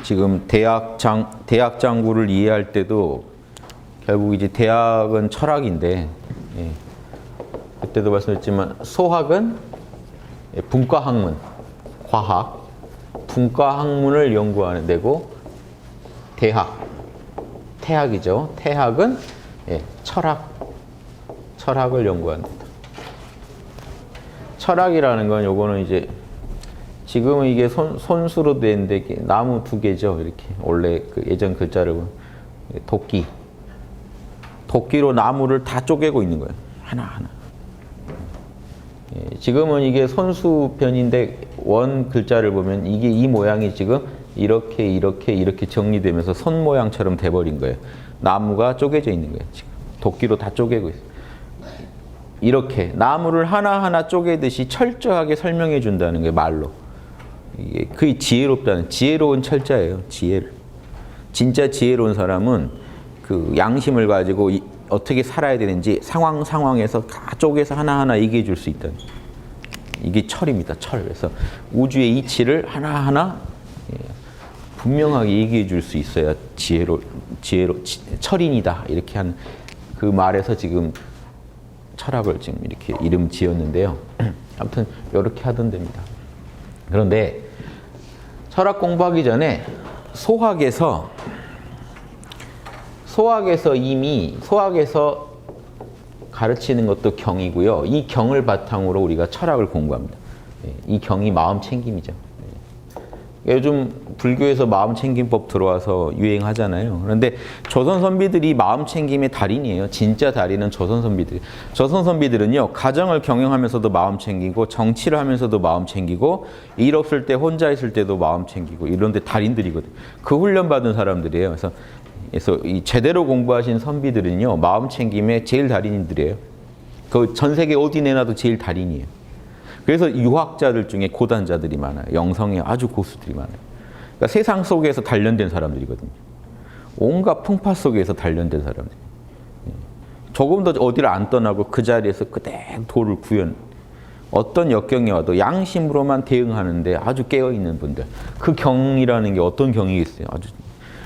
지금 대학장구를 이해할 때도 결국 이제 대학은 철학인데, 예, 그때도 말씀드렸지만 소학은 분과학문, 과학, 분과학문을 연구하는 데고 태학이죠. 태학은 예, 철학을 연구하는 데다. 철학이라는 건 요거는 이제 지금은 이게 손수로 되는데 나무 두 개죠. 이렇게 원래 그 예전 글자를 보면 도끼로 나무를 다 쪼개고 있는 거예요. 하나하나. 예, 지금은 이게 손수편인데 원 글자를 보면 이게 이 모양이 지금 이렇게 정리되면서 손 모양처럼 돼버린 거예요. 나무가 쪼개져 있는 거예요. 지금 도끼로 다 쪼개고 있어요. 이렇게 나무를 하나하나 쪼개듯이 철저하게 설명해 준다는 게 말로. 이게 그게 지혜로운 철자예요. 지혜를. 진짜 지혜로운 사람은 그 양심을 가지고 어떻게 살아야 되는지 상황에서 다 쪼개서 하나하나 얘기해 줄 수 있다는. 이게 철입니다. 철. 그래서 우주의 이치를 하나하나 분명하게 얘기해 줄 수 있어야 철인이다. 이렇게 한 그 말에서 지금 철학을 지금 이렇게 이름 지었는데요. 아무튼 이렇게 하던 데입니다. 그런데 철학 공부하기 전에 소학에서 가르치는 것도 경이고요. 이 경을 바탕으로 우리가 철학을 공부합니다. 이 경이 마음 챙김이죠. 요즘 불교에서 마음 챙김법 들어와서 유행하잖아요. 그런데 조선 선비들이 마음 챙김의 달인이에요. 진짜 달인은 조선 선비들. 조선 선비들은요, 가정을 경영하면서도 마음 챙기고, 정치를 하면서도 마음 챙기고, 일 없을 때 혼자 있을 때도 마음 챙기고, 이런데 달인들이거든요. 그 훈련 받은 사람들이에요. 그래서 이 제대로 공부하신 선비들은요, 마음 챙김의 제일 달인들이에요. 그 전 세계 어디 내놔도 제일 달인이에요. 그래서 유학자들 중에 고단자들이 많아요. 영성에 아주 고수들이 많아요. 그러니까 세상 속에서 단련된 사람들이거든요. 온갖 풍파 속에서 단련된 사람들. 조금 더 어디를 안 떠나고 그 자리에서 그대로 도를 어떤 역경이 와도 양심으로만 대응하는데 아주 깨어있는 분들. 그 경이라는 게 어떤 경이겠어요.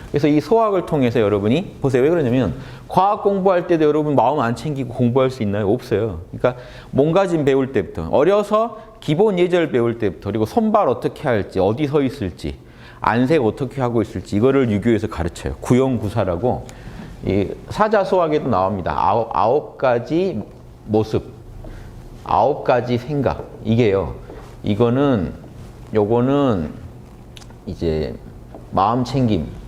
그래서 이 소학을 통해서 여러분이 보세요. 왜 그러냐면 과학 공부할 때도 여러분 마음 안 챙기고 공부할 수 있나요? 없어요. 그러니까 몸가짐 배울 때부터 어려서 기본 예절 배울 때부터 그리고 손발 어떻게 할지 어디 서 있을지 안색 어떻게 하고 있을지 이거를 유교에서 가르쳐요. 구용구사라고 이 사자소학에도 나옵니다. 아홉 가지 모습, 9가지 생각 이게요. 요거는 이제 마음 챙김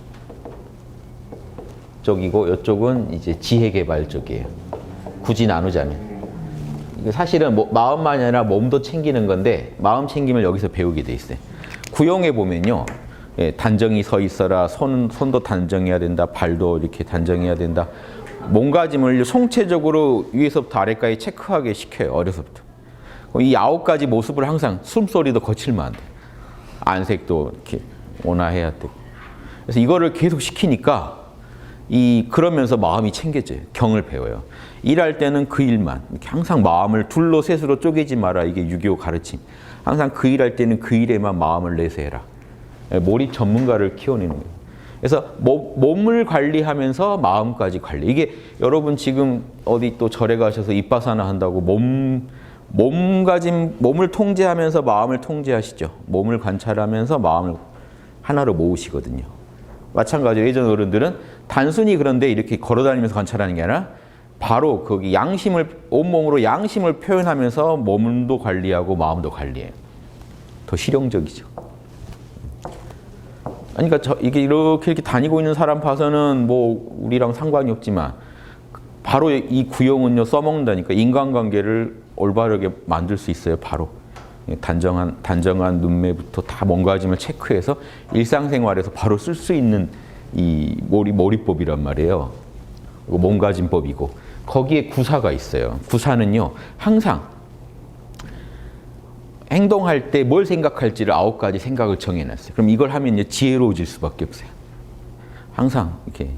쪽이고 이쪽은 이제 지혜 개발 쪽이에요. 굳이 나누자면. 사실은 마음만이 아니라 몸도 챙기는 건데 마음 챙김을 여기서 배우게 돼 있어요. 구용에 보면요. 예, 단정히 서 있어라. 손도 단정해야 된다. 발도 이렇게 단정해야 된다. 몸가짐을 송체적으로 위에서부터 아래까지 체크하게 시켜요. 어려서부터. 이 9가지 모습을 항상 숨소리도 거칠면 안 돼요. 안색도 이렇게 온화해야 되고. 그래서 이거를 계속 시키니까 그러면서 마음이 챙겨져요. 경을 배워요. 일할 때는 그 일만. 항상 마음을 둘로 셋으로 쪼개지 마라. 이게 유교 가르침. 항상 그 일할 때는 그 일에만 마음을 내세해라. 몰입 전문가를 키워내는 거예요. 그래서 몸을 관리하면서 마음까지 관리. 이게 여러분 지금 어디 또 절에 가셔서 입바사나 한다고 몸을 통제하면서 마음을 통제하시죠. 몸을 관찰하면서 마음을 하나로 모으시거든요. 마찬가지로 예전 어른들은 단순히 그런데 이렇게 걸어다니면서 관찰하는 게 아니라 바로 거기 온몸으로 양심을 표현하면서 몸도 관리하고 마음도 관리해요. 더 실용적이죠. 그러니까 이게 이렇게 다니고 있는 사람 봐서는 뭐 우리랑 상관이 없지만 바로 이 구용은요 써먹는다니까 인간관계를 올바르게 만들 수 있어요. 바로. 단정한 눈매부터 다 몸가짐을 체크해서 일상생활에서 바로 쓸 수 있는 이 몰입법이란 말이에요. 몸가짐법이고 거기에 구사가 있어요. 구사는요 항상 행동할 때 뭘 생각할지를 9가지 생각을 정해놨어요. 그럼 이걸 하면 지혜로워질 수밖에 없어요. 항상 이렇게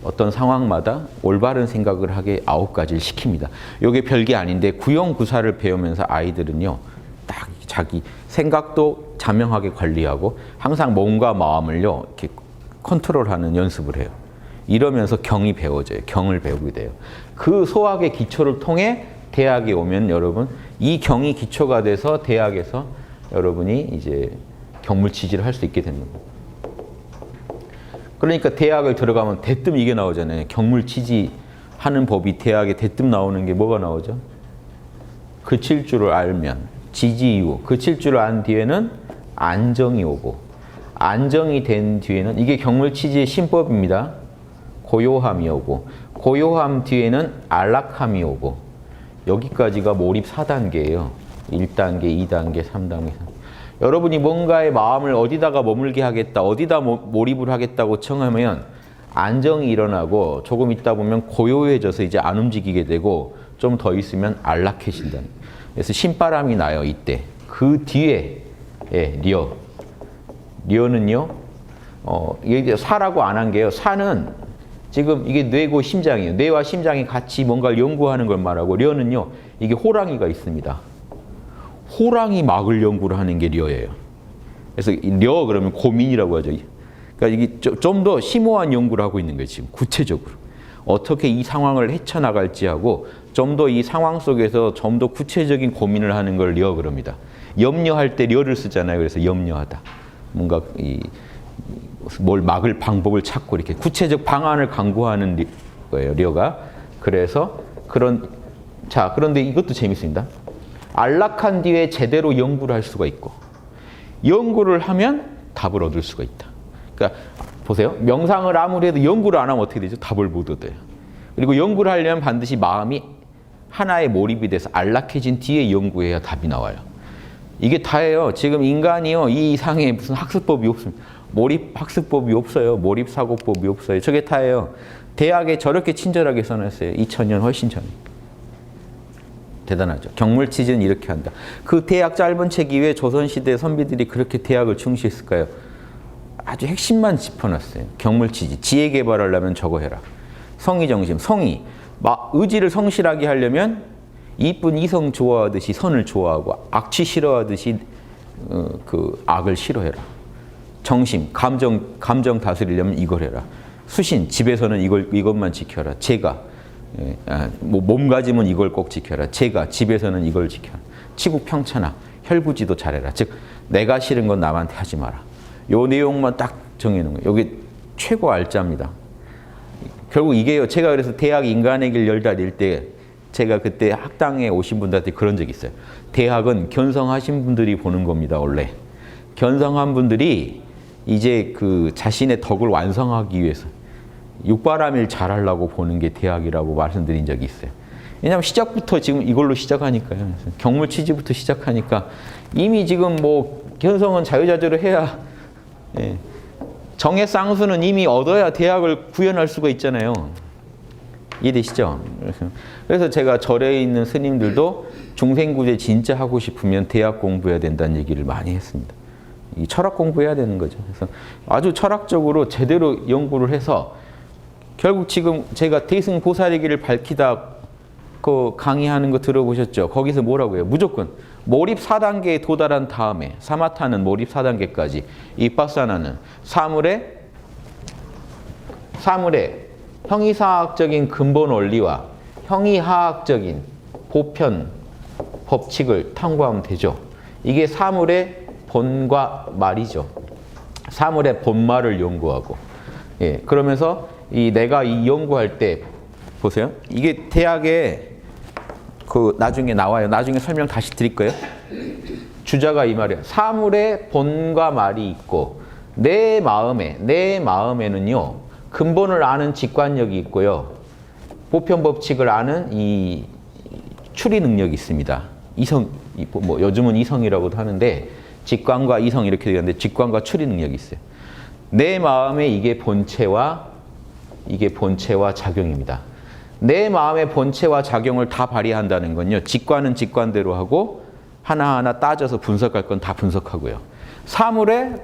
어떤 상황마다 올바른 생각을 하게 9가지를 시킵니다. 이게 별게 아닌데 구용구사를 배우면서 아이들은요 딱 자기 생각도 자명하게 관리하고 항상 몸과 마음을요 이렇게 컨트롤하는 연습을 해요. 이러면서 경이 배워져요. 경을 배우게 돼요. 그 소학의 기초를 통해 대학에 오면 여러분 이 경이 기초가 돼서 대학에서 여러분이 이제 경물치지를 할 수 있게 되는 거예요. 그러니까 대학을 들어가면 대뜸 이게 나오잖아요. 경물치지 하는 법이 대학에 대뜸 나오는 게 뭐가 나오죠? 그칠 줄을 알면 지지이후 그칠 줄을 안 뒤에는 안정이 오고 안정이 된 뒤에는 이게 경물치지의 신법입니다. 고요함이 오고 고요함 뒤에는 안락함이 오고 여기까지가 몰입 4단계예요. 1단계, 2단계, 3단계. 여러분이 뭔가의 마음을 어디다가 머물게 하겠다, 어디다 몰입을 하겠다고 청하면 안정이 일어나고 조금 있다 보면 고요해져서 이제 안 움직이게 되고 좀 더 있으면 안락해진다. 그래서 신바람이 나요, 이때. 그 뒤에 리어는요, 이게 사라고 안 한 게요. 사는 지금 이게 뇌고 심장이에요. 뇌와 심장이 같이 뭔가를 연구하는 걸 말하고 리어는요, 이게 호랑이가 있습니다. 호랑이 막을 연구를 하는 게 리어예요. 그래서 리어 그러면 고민이라고 하죠. 그러니까 이게 좀 더 심오한 연구를 하고 있는 거예요, 지금 구체적으로. 어떻게 이 상황을 헤쳐나갈지 하고 좀 더 이 상황 속에서 좀 더 구체적인 고민을 하는 걸 리어 그럽니다. 염려할 때 리어를 쓰잖아요. 그래서 염려하다. 뭔가 뭘 막을 방법을 찾고 이렇게 구체적 방안을 강구하는 거예요, 리어가. 그래서 그런데 이것도 재밌습니다. 안락한 뒤에 제대로 연구를 할 수가 있고 연구를 하면 답을 얻을 수가 있다. 그러니까 보세요. 명상을 아무리 해도 연구를 안 하면 어떻게 되죠? 답을 못 얻어요. 그리고 연구를 하려면 반드시 마음이 하나에 몰입이 돼서 안락해진 뒤에 연구해야 답이 나와요. 이게 다예요. 지금 인간이요. 이 이상의 무슨 학습법이 없습니다. 몰입 학습법이 없어요. 몰입 사고법이 없어요. 저게 다예요. 대학에 저렇게 친절하게 써놨어요. 2000년 훨씬 전에. 대단하죠. 경물치지는 이렇게 한다. 그 대학 짧은 책이 왜 조선시대 선비들이 그렇게 대학을 중시했을까요? 아주 핵심만 짚어놨어요. 경물치지. 지혜 개발하려면 저거 해라. 성의정심. 성의. 의지를 성실하게 하려면 이쁜 이성 좋아하듯이 선을 좋아하고 악취 싫어하듯이 그 악을 싫어해라. 정심. 감정 다스리려면 이걸 해라. 수신. 집에서는 이것만 지켜라. 재가. 몸가짐은 이걸 꼭 지켜라. 재가. 집에서는 이걸 지켜라. 치국평천하. 혈구지도 잘해라. 즉 내가 싫은 건 남한테 하지 마라. 요 내용만 딱 정해놓은 거예요. 여기 최고 알짜입니다. 결국 이게요. 제가 그래서 대학 인간의 길 열달일 때 제가 그때 학당에 오신 분들한테 그런 적이 있어요. 대학은 견성하신 분들이 보는 겁니다. 원래. 견성한 분들이 이제 그 자신의 덕을 완성하기 위해서 육바람일 잘하려고 보는 게 대학이라고 말씀드린 적이 있어요. 왜냐하면 시작부터 지금 이걸로 시작하니까요. 경물치지부터 시작하니까 이미 지금 뭐 견성은 자유자재로 해야 정의 쌍수는 이미 얻어야 대학을 구현할 수가 있잖아요. 이해되시죠? 그래서 제가 절에 있는 스님들도 중생구제 진짜 하고 싶으면 대학 공부해야 된다는 얘기를 많이 했습니다. 이 철학 공부해야 되는 거죠. 그래서 아주 철학적으로 제대로 연구를 해서 결국 지금 제가 대승보살의 길을 밝히다 그 강의하는 거 들어보셨죠? 거기서 뭐라고 해요? 무조건 몰입 4단계에 도달한 다음에 사마타는 몰입 4단계까지 이빠사나는 사물의 형이사학적인 근본 원리와 형이하학적인 보편 법칙을 탐구하면 되죠. 이게 사물의 본과 말이죠. 사물의 본말을 연구하고 그러면서 내가 이 연구할 때 보세요. 이게 대학에 그 나중에 나와요. 나중에 설명 다시 드릴 거예요. 주자가 이 말이에요. 사물의 본과 말이 있고 내 마음에는요. 근본을 아는 직관력이 있고요. 보편 법칙을 아는 이 추리 능력이 있습니다. 이성, 뭐 요즘은 이성이라고도 하는데 직관과 이성 이렇게 되는데 직관과 추리 능력이 있어요. 내 마음에 이게 본체와 작용입니다. 내 마음의 본체와 작용을 다 발휘한다는 건요. 직관은 직관대로 하고 하나하나 따져서 분석할 건 다 분석하고요. 사물의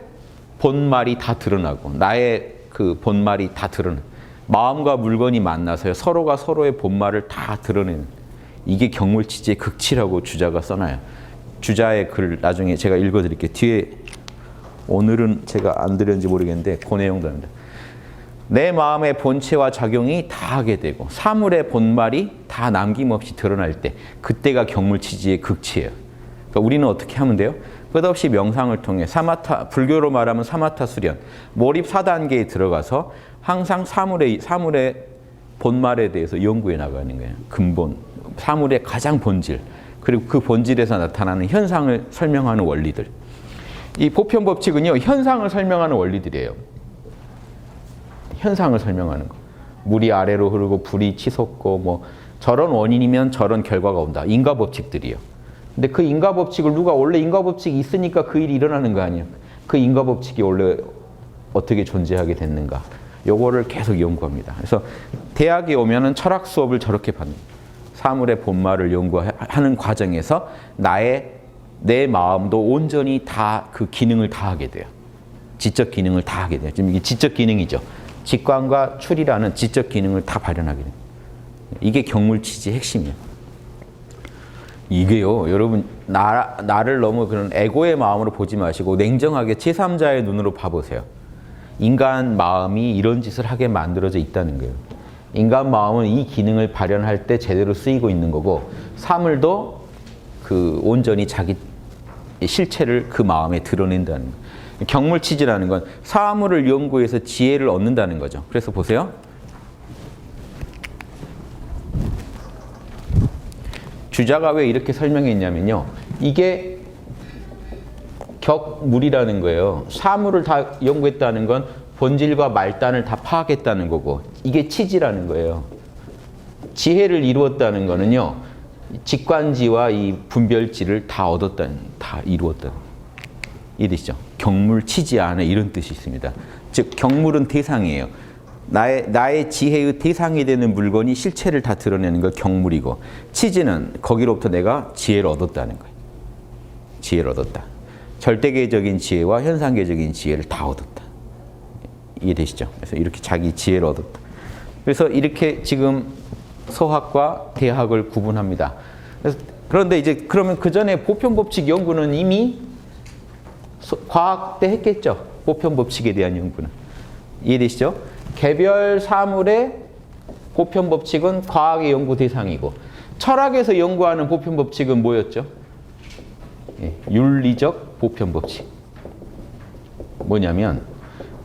본말이 다 드러나고 나의 그 본말이 다 드러나는 마음과 물건이 만나서요. 서로가 서로의 본말을 다 드러내는 이게 경물치지의 극치라고 주자가 써놔요. 주자의 글 나중에 제가 읽어드릴게요. 뒤에 오늘은 제가 안 드렸는지 모르겠는데 그 내용도 합니다. 내 마음의 본체와 작용이 다 하게 되고 사물의 본말이 다 남김없이 드러날 때 그때가 경물치지의 극치예요. 그러니까 우리는 어떻게 하면 돼요? 끝없이 명상을 통해 사마타, 불교로 말하면 사마타 수련, 몰입 4단계에 들어가서 항상 사물의 본말에 대해서 연구해 나가는 거예요. 근본, 사물의 가장 본질, 그리고 그 본질에서 나타나는 현상을 설명하는 원리들. 이 보편법칙은요, 현상을 설명하는 원리들이에요. 현상을 설명하는 거. 물이 아래로 흐르고 불이 치솟고 뭐 저런 원인이면 저런 결과가 온다. 인과법칙들이요. 근데 그 인과법칙을 누가 원래 인과법칙이 있으니까 그 일이 일어나는 거 아니에요. 그 인과법칙이 원래 어떻게 존재하게 됐는가. 요거를 계속 연구합니다. 그래서 대학에 오면은 철학 수업을 저렇게 받습니다. 사물의 본말을 연구하는 과정에서 내 마음도 온전히 다 그 기능을 다 하게 돼요. 지적 기능을 다 하게 돼요. 지금 이게 지적 기능이죠. 직관과 추리라는 지적 기능을 다 발현하게 됩니다. 이게 경물치지의 핵심이에요. 이게요, 여러분, 나를 너무 그런 에고의 마음으로 보지 마시고 냉정하게 제3자의 눈으로 봐보세요. 인간 마음이 이런 짓을 하게 만들어져 있다는 거예요. 인간 마음은 이 기능을 발현할 때 제대로 쓰이고 있는 거고, 사물도 그 온전히 자기 실체를 그 마음에 드러낸다는 거예요. 경물치지라는 건 사물을 연구해서 지혜를 얻는다는 거죠. 그래서 보세요. 주자가 왜 이렇게 설명했냐면요. 이게 격물이라는 거예요. 사물을 다 연구했다는 건 본질과 말단을 다 파악했다는 거고, 이게 치지라는 거예요. 지혜를 이루었다는 거는요, 직관지와 이 분별지를 다 이루었다는 이해되시죠? 경물 치지 안에 이런 뜻이 있습니다. 즉 경물은 대상이에요. 나의 지혜의 대상이 되는 물건이 실체를 다 드러내는 걸 경물이고, 치지는 거기로부터 내가 지혜를 얻었다는 거예요. 지혜를 얻었다. 절대계적인 지혜와 현상계적인 지혜를 다 얻었다. 이해되시죠? 그래서 이렇게 자기 지혜를 얻었다. 그래서 이렇게 지금 서학과 대학을 구분합니다. 그런데 이제 그러면 그 전에 보편법칙 연구는 이미 과학 때 했겠죠. 보편법칙에 대한 연구는. 이해되시죠? 개별 사물의 보편법칙은 과학의 연구 대상이고, 철학에서 연구하는 보편법칙은 뭐였죠? 윤리적 보편법칙. 뭐냐면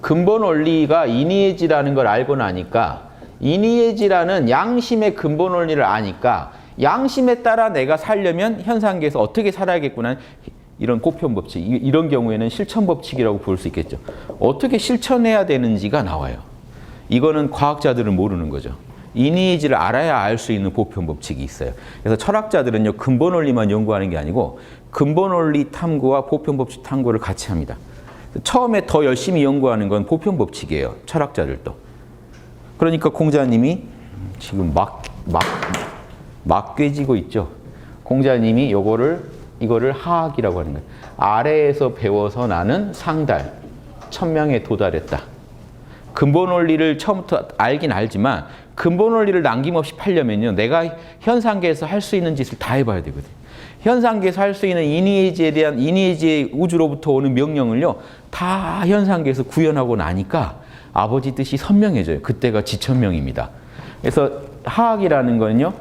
근본 원리가 인의예지라는 걸 알고 나니까, 인의예지라는 양심의 근본 원리를 아니까 양심에 따라 내가 살려면 현상계에서 어떻게 살아야겠구나, 이런 보편법칙, 이런 경우에는 실천법칙이라고 볼 수 있겠죠. 어떻게 실천해야 되는지가 나와요. 이거는 과학자들은 모르는 거죠. 인의예지를 알아야 알 수 있는 보편법칙이 있어요. 그래서 철학자들은요, 근본 원리만 연구하는 게 아니고 근본 원리 탐구와 보편법칙 탐구를 같이 합니다. 처음에 더 열심히 연구하는 건 보편법칙이에요. 철학자들도. 그러니까 공자님이 지금 막 꿰지고 있죠. 공자님이 이거를 하학이라고 하는 거예요. 아래에서 배워서 나는 상달, 천명에 도달했다. 근본 원리를 처음부터 알긴 알지만 근본 원리를 남김없이 팔려면요, 내가 현상계에서 할 수 있는 짓을 다 해봐야 되거든요. 현상계에서 할 수 있는 인의예지에 대한 인의예지의 우주로부터 오는 명령을요, 다 현상계에서 구현하고 나니까 아버지 뜻이 선명해져요. 그때가 지천명입니다. 그래서 하학이라는 거는요,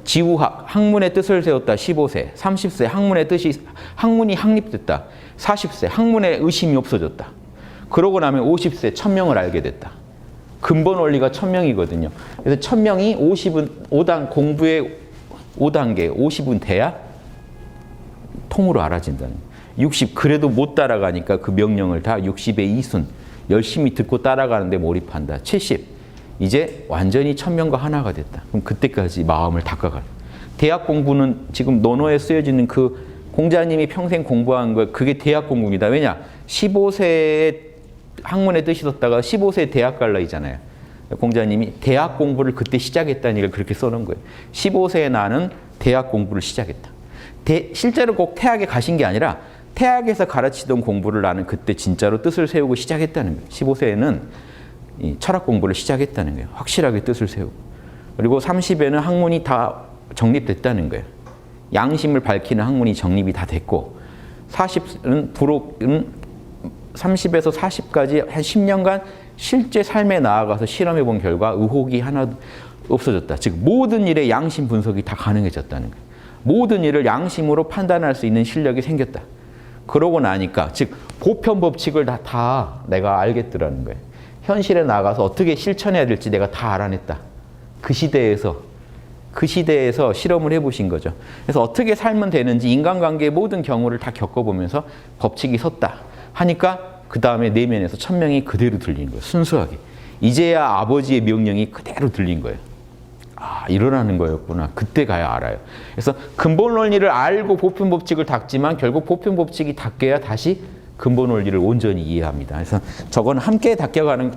지우학, 학문의 뜻을 세웠다 15세, 30세 학문이 확립됐다 40세, 학문의 의심이 없어졌다. 그러고 나면 50세 천명을 알게 됐다. 근본 원리가 천명이거든요. 그래서 천명이 5단 공부의 5단계, 50은 돼야 통으로 알아진다는 거예요. 60 그래도 못 따라가니까 그 명령을 다 60의 2순 열심히 듣고 따라가는데 몰입한다. 70 이제 완전히 천명과 하나가 됐다. 그럼 그때까지 마음을 닦아가는. 대학 공부는 지금 논어에 쓰여지는 그 공자님이 평생 공부한 거, 그게 대학 공부입니다. 왜냐? 15세에 학문의 뜻이 뒀다가 15세에 대학 갈라이잖아요. 공자님이 대학 공부를 그때 시작했다는 얘기를 그렇게 써놓은 거예요. 15세에 나는 대학 공부를 시작했다. 실제로 꼭 태학에 가신 게 아니라 태학에서 가르치던 공부를 나는 그때 진짜로 뜻을 세우고 시작했다는 거예요. 15세에는 이 철학 공부를 시작했다는 거예요. 확실하게 뜻을 세우고. 그리고 30에는 학문이 다 정립됐다는 거예요. 양심을 밝히는 학문이 정립이 다 됐고, 40은 부록은 30에서 40까지 한 10년간 실제 삶에 나아가서 실험해 본 결과 의혹이 하나도 없어졌다. 즉 모든 일의 양심 분석이 다 가능해졌다는 거예요. 모든 일을 양심으로 판단할 수 있는 실력이 생겼다. 그러고 나니까 즉 보편 법칙을 다 내가 알겠더라는 거예요. 현실에 나가서 어떻게 실천해야 될지 내가 다 알아냈다. 그 시대에서 실험을 해보신 거죠. 그래서 어떻게 살면 되는지 인간관계의 모든 경우를 다 겪어보면서 법칙이 섰다 하니까 그 다음에 내면에서 천명이 그대로 들리는 거예요. 순수하게. 이제야 아버지의 명령이 그대로 들린 거예요. 아, 이러라는 거였구나. 그때 가야 알아요. 그래서 근본 원리를 알고 보편 법칙을 닦지만 결국 보편 법칙이 닦여야 다시 근본 원리를 온전히 이해합니다. 그래서 저건 함께 닦여가는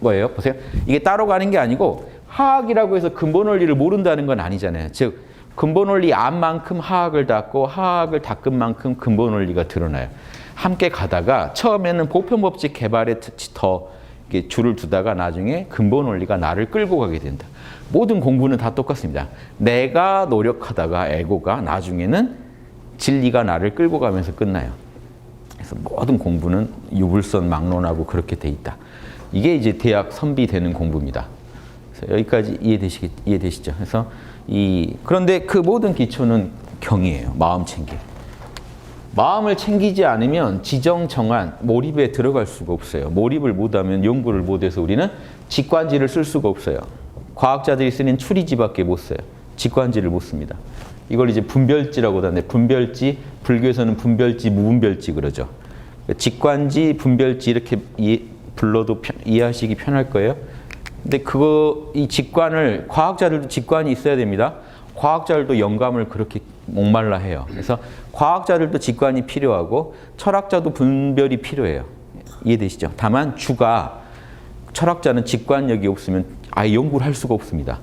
거예요. 보세요. 이게 따로 가는 게 아니고 하학이라고 해서 근본 원리를 모른다는 건 아니잖아요. 즉 근본 원리 안 만큼 하학을 닦고 하학을 닦은 만큼 근본 원리가 드러나요. 함께 가다가 처음에는 보편 법칙 개발에 더 줄을 두다가 나중에 근본 원리가 나를 끌고 가게 된다. 모든 공부는 다 똑같습니다. 내가 노력하다가 에고가 나중에는 진리가 나를 끌고 가면서 끝나요. 그래서 모든 공부는 유불선 막론하고 그렇게 돼 있다. 이게 이제 대학 선비되는 공부입니다. 그래서 여기까지 이해되시죠? 그래서 그런데 그 모든 기초는 경이에요. 마음 챙김. 마음을 챙기지 않으면 지정정한 몰입에 들어갈 수가 없어요. 몰입을 못하면 연구를 못해서 우리는 직관지를 쓸 수가 없어요. 과학자들이 쓰는 추리지밖에 못 써요. 직관지를 못 씁니다. 이걸 이제 분별지라고 하는데 분별지, 불교에서는 분별지, 무분별지 그러죠. 직관지, 분별지 이렇게 불러도 이해하시기 편할 거예요. 근데 이 직관을 과학자들도 직관이 있어야 됩니다. 과학자들도 영감을 그렇게 목말라 해요. 그래서 과학자들도 직관이 필요하고 철학자도 분별이 필요해요. 이해되시죠? 다만 철학자는 직관력이 없으면 아예 연구를 할 수가 없습니다.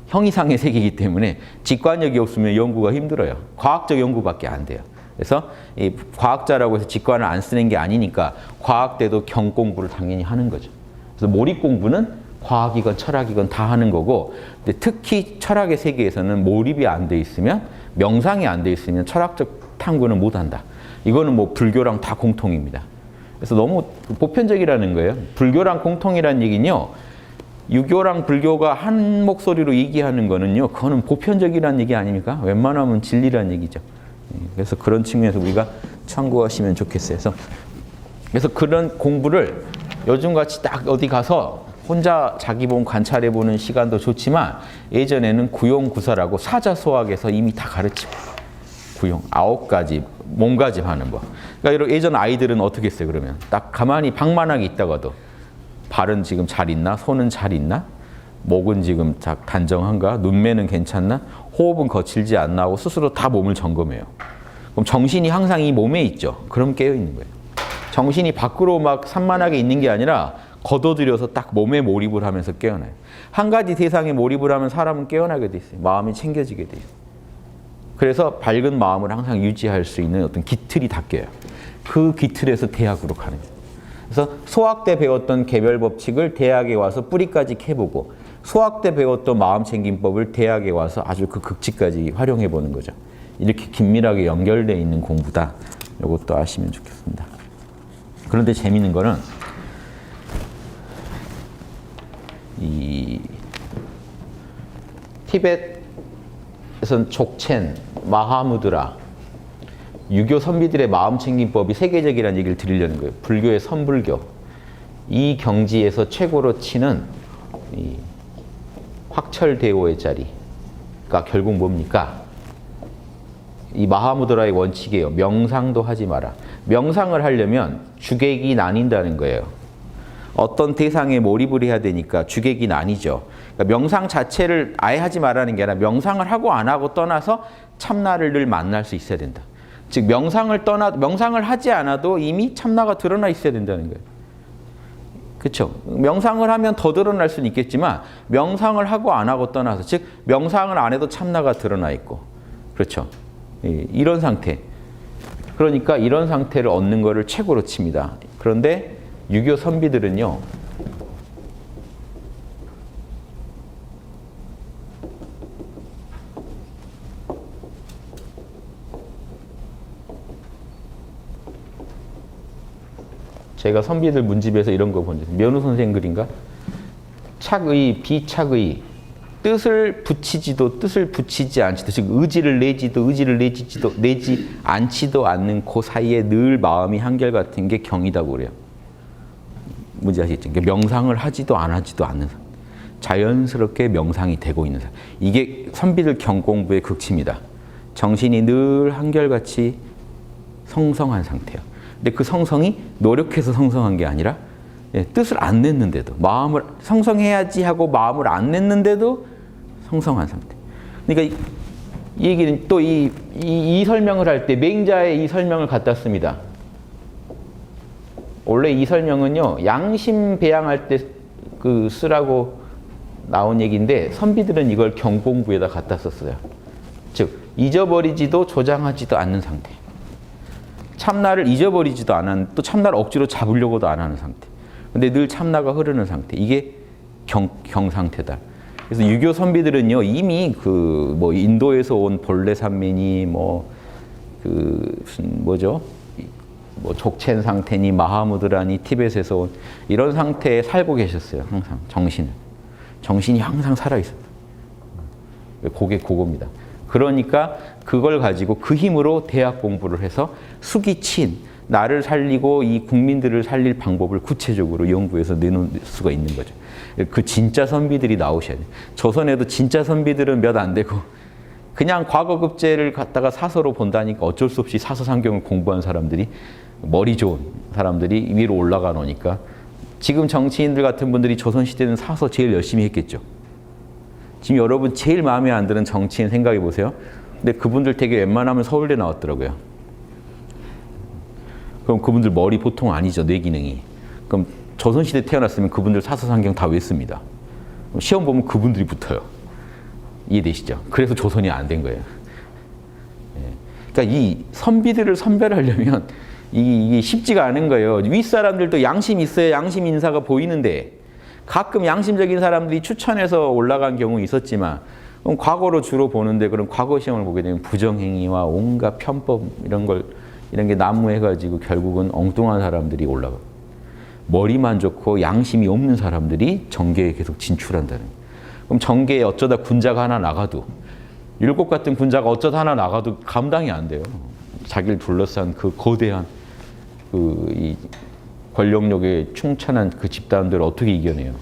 형이상의 세계이기 때문에 직관력이 없으면 연구가 힘들어요. 과학적 연구밖에 안 돼요. 그래서 이 과학자라고 해서 직관을 안 쓰는 게 아니니까 과학대도 경 공부를 당연히 하는 거죠. 그래서 몰입 공부는 과학이건 철학이건 다 하는 거고, 근데 특히 철학의 세계에서는 몰입이 안 돼 있으면, 명상이 안 돼 있으면 철학적 탐구는 못 한다. 이거는 뭐 불교랑 다 공통입니다. 그래서 너무 보편적이라는 거예요. 불교랑 공통이라는 얘기는요, 유교랑 불교가 한 목소리로 얘기하는 거는요, 그거는 보편적이라는 얘기 아닙니까? 웬만하면 진리라는 얘기죠. 그래서 그런 측면에서 우리가 참고하시면 좋겠어요. 그래서 그런 공부를 요즘같이 딱 어디 가서 혼자 자기 몸 관찰해보는 시간도 좋지만 예전에는 구용구사라고 사자소학에서 이미 다 가르치고 구용 9가지 몸가짐 하는 거. 그러니까 예전 아이들은 어떻게 했어요? 그러면 딱 가만히 방만하게 있다가도 발은 지금 잘 있나? 손은 잘 있나? 목은 지금 단정한가? 눈매는 괜찮나? 호흡은 거칠지 않나 하고 스스로 다 몸을 점검해요. 그럼 정신이 항상 이 몸에 있죠. 그럼 깨어 있는 거예요. 정신이 밖으로 막 산만하게 있는 게 아니라 걷어들여서 딱 몸에 몰입을 하면서 깨어나요. 한 가지 대상에 몰입을 하면 사람은 깨어나게 돼 있어요. 마음이 챙겨지게 돼요. 그래서 밝은 마음을 항상 유지할 수 있는 어떤 기틀이 닦여요. 그 기틀에서 대학으로 가는 거예요. 그래서 소학 때 배웠던 개별 법칙을 대학에 와서 뿌리까지 캐보고 소학 때 배웠던 마음챙김법을 대학에 와서 아주 그 극치까지 활용해 보는 거죠. 이렇게 긴밀하게 연결되어 있는 공부다. 이것도 아시면 좋겠습니다. 그런데 재미있는 거는 이 티벳에선 족첸, 마하무드라, 유교 선비들의 마음챙김법이 세계적이라는 얘기를 드리려는 거예요. 불교의 선불교. 이 경지에서 최고로 치는 이 확철대오의 자리가 결국 뭡니까? 이 마하무드라의 원칙이에요. 명상도 하지 마라. 명상을 하려면 주객이 나뉜다는 거예요. 어떤 대상에 몰입을 해야 되니까 주객이 나뉘죠. 그러니까 명상 자체를 아예 하지 말라는 게 아니라 명상을 하고 안 하고 떠나서 참나를 늘 만날 수 있어야 된다. 즉 명상을 하지 않아도 이미 참나가 드러나 있어야 된다는 거예요. 그렇죠? 명상을 하면 더 드러날 수는 있겠지만 명상을 하고 안 하고 떠나서 즉 명상을 안 해도 참나가 드러나 있고 그렇죠? 이런 상태. 그러니까 이런 상태를 얻는 거를 최고로 칩니다. 그런데 유교 선비들은요. 제가 선비들 문집에서 이런 거 본 적 있어요. 면우 선생 글인가? 착의, 비착의, 뜻을 붙이지도 뜻을 붙이지 않지도, 즉 의지를 내지도 의지를 내지 않지도 않는 그 사이에 늘 마음이 한결같은 게 경이다고 그래요. 뭔지 아시겠죠? 그러니까 명상을 하지도 안 하지도 않는 사람. 자연스럽게 명상이 되고 있는 사람. 이게 선비들 경공부의 극치입니다. 정신이 늘 한결같이 성성한 상태예요. 근데 그 성성이 노력해서 성성한 게 아니라 뜻을 안 냈는데도, 마음을 성성해야지 하고 마음을 안 냈는데도 성성한 상태. 그러니까 이 얘기는 또 이 설명을 할 때 맹자의 이 설명을 갖다 씁니다. 원래 이 설명은요, 양심 배양할 때 그 쓰라고 나온 얘기인데 선비들은 이걸 경공부에다 갖다 썼어요. 즉 잊어버리지도 조장하지도 않는 상태. 참나를 잊어버리지도 않은, 또 참나를 억지로 잡으려고도 안 하는 상태. 근데 늘 참나가 흐르는 상태. 이게 경 상태다. 그래서 유교 선비들은요, 이미 그 뭐 인도에서 온 본래산매니 무슨 뭐죠? 뭐 족첸 상태니 마하무드라니 티벳에서 온 이런 상태에 살고 계셨어요. 항상 정신이 항상 살아 있어요. 그게 그겁니다. 그러니까 그걸 가지고 그 힘으로 대학 공부를 해서 수기친 나를 살리고 이 국민들을 살릴 방법을 구체적으로 연구해서 내놓을 수가 있는 거죠. 그 진짜 선비들이 나오셔야 돼요. 조선에도 진짜 선비들은 몇 안 되고 그냥 과거급제를 갖다가 사서로 본다니까 어쩔 수 없이 사서상경을 공부한 사람들이, 머리 좋은 사람들이 위로 올라가 놓으니까 지금 정치인들 같은 분들이 조선시대는 사서 제일 열심히 했겠죠. 지금 여러분 제일 마음에 안 드는 정치인 생각해 보세요. 근데 그분들 되게 웬만하면 서울대 나왔더라고요. 그럼 그분들 머리 보통 아니죠, 뇌 기능이. 그럼 조선시대 태어났으면 그분들 사서상경 다 외웠습니다. 시험 보면 그분들이 붙어요. 이해되시죠? 그래서 조선이 안 된 거예요. 그러니까 이 선비들을 선별하려면 이게 쉽지가 않은 거예요. 윗사람들도 양심이 있어야 양심 인사가 보이는데 가끔 양심적인 사람들이 추천해서 올라간 경우 있었지만 그럼 과거로 주로 보는데, 그럼 과거 시험을 보게 되면 부정행위와 온갖 편법 이런 게 난무해가지고 결국은 엉뚱한 사람들이 올라가요. 머리만 좋고 양심이 없는 사람들이 정계에 계속 진출한다는 거예요. 그럼 정계에 어쩌다 군자가 하나 나가도, 율곡 같은 군자가 어쩌다 하나 나가도 감당이 안 돼요. 자기를 둘러싼 그 거대한 이 권력력에 충천한 그 집단들을 어떻게 이겨내요.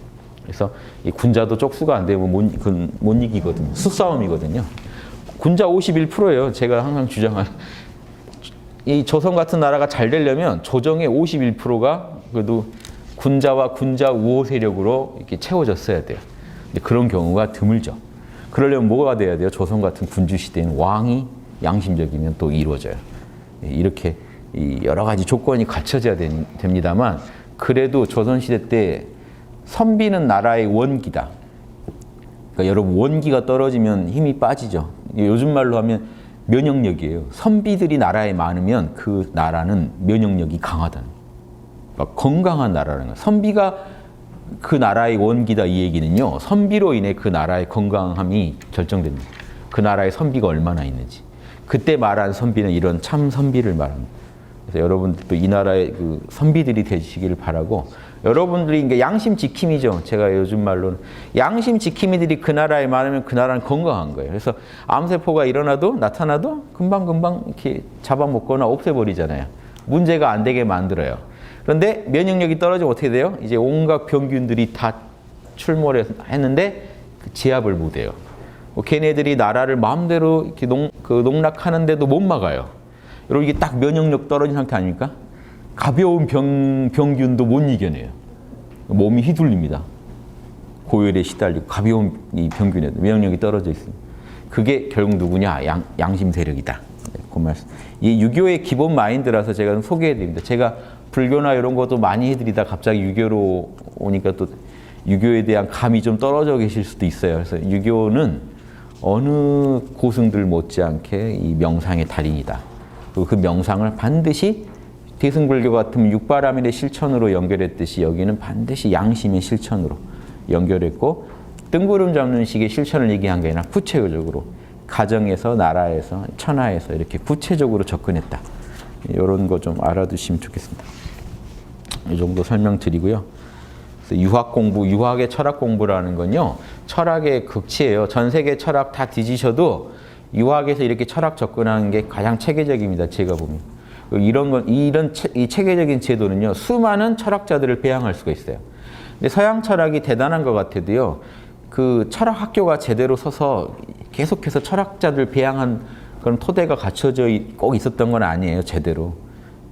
그래서 이 군자도 쪽수가 안 되면 못 이기거든요. 수싸움이거든요. 군자 51%예요. 제가 항상 주장하는. 이 조선 같은 나라가 잘 되려면 조정의 51%가 그래도 군자와 군자 우호 세력으로 이렇게 채워졌어야 돼요. 근데 그런 경우가 드물죠. 그러려면 뭐가 돼야 돼요? 조선 같은 군주 시대에는 왕이 양심적이면 또 이루어져요. 이렇게 여러 가지 조건이 갖춰져야 됩니다만, 그래도 조선 시대 때 선비는 나라의 원기다. 그러니까 여러분, 원기가 떨어지면 힘이 빠지죠. 요즘 말로 하면 면역력이에요. 선비들이 나라에 많으면 그 나라는 면역력이 강하다는 거예요. 그러니까 건강한 나라라는 거예요. 선비가 그 나라의 원기다, 이 얘기는요, 선비로 인해 그 나라의 건강함이 결정됩니다. 그 나라의 선비가 얼마나 있는지. 그때 말한 선비는 이런 참 선비를 말합니다. 그래서 여러분들도 이 나라의 그 선비들이 되시기를 바라고, 여러분들이 이게 양심 지킴이죠. 제가 요즘 말로는 양심 지킴이들이 그 나라에 많으면 그 나라는 건강한 거예요. 그래서 암세포가 나타나도 금방금방 이렇게 잡아먹거나 없애버리잖아요. 문제가 안 되게 만들어요. 그런데 면역력이 떨어지면 어떻게 돼요? 이제 온갖 병균들이 다 출몰했는데 제압을 못해요. 걔네들이 나라를 마음대로 이렇게 농락하는데도 못 막아요. 여러분, 이게 딱 면역력 떨어진 상태 아닙니까? 가벼운 병균도 못 이겨내요. 몸이 휘둘립니다. 고열에 시달리고 가벼운 이 병균에 면역력이 떨어져 있습니다. 그게 결국 누구냐? 양심 세력이다. 그 말씀. 이 유교의 기본 마인드라서 제가 소개해드립니다. 제가 불교나 이런 것도 많이 해드리다 갑자기 유교로 오니까 또 유교에 대한 감이 좀 떨어져 계실 수도 있어요. 그래서 유교는 어느 고승들 못지않게 이 명상의 달인이다. 그리고 그 명상을 반드시 대승불교 같은 육바라밀의 실천으로 연결했듯이 여기는 반드시 양심의 실천으로 연결했고, 뜬구름 잡는 식의 실천을 얘기한 게 아니라 구체적으로 가정에서, 나라에서, 천하에서 이렇게 구체적으로 접근했다. 이런 거 좀 알아두시면 좋겠습니다. 이 정도 설명드리고요. 그래서 유학 공부, 유학의 철학 공부라는 건요, 철학의 극치예요. 전 세계 철학 다 뒤지셔도 유학에서 이렇게 철학 접근하는 게 가장 체계적입니다. 제가 보면. 이 체계적인 제도는요, 수많은 철학자들을 배양할 수가 있어요. 근데 서양 철학이 대단한 것 같아도요, 그 철학 학교가 제대로 서서 계속해서 철학자들 배양한 그런 토대가 갖춰져 꼭 있었던 건 아니에요, 제대로.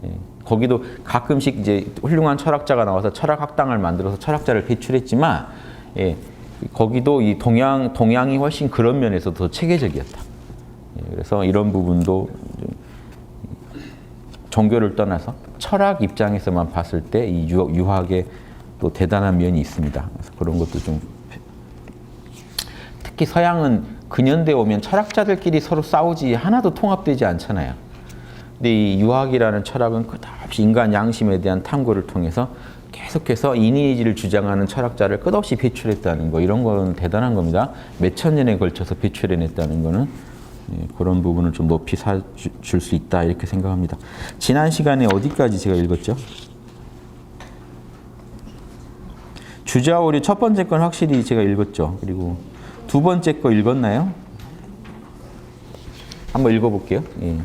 예. 거기도 가끔씩 이제 훌륭한 철학자가 나와서 철학 학당을 만들어서 철학자를 배출했지만, 예, 거기도 이 동양이 훨씬 그런 면에서 더 체계적이었다. 예, 그래서 이런 부분도 종교를 떠나서 철학 입장에서만 봤을 때 이 유학에 또 대단한 면이 있습니다. 그래서 그런 것도 좀, 특히 서양은 근현대에 오면 철학자들끼리 서로 싸우지 하나도 통합되지 않잖아요. 근데 이 유학이라는 철학은 끝없이 인간 양심에 대한 탐구를 통해서 계속해서 인이지를 주장하는 철학자를 끝없이 배출했다는 거, 이런 건 대단한 겁니다. 몇천 년에 걸쳐서 배출해냈다는 거는, 예, 그런 부분을 좀 높이 줄 수 있다, 이렇게 생각합니다. 지난 시간에 어디까지 제가 읽었죠? 주저오류 첫 번째 건 확실히 제가 읽었죠. 그리고 두 번째 거 읽었나요? 한번 읽어볼게요. 예.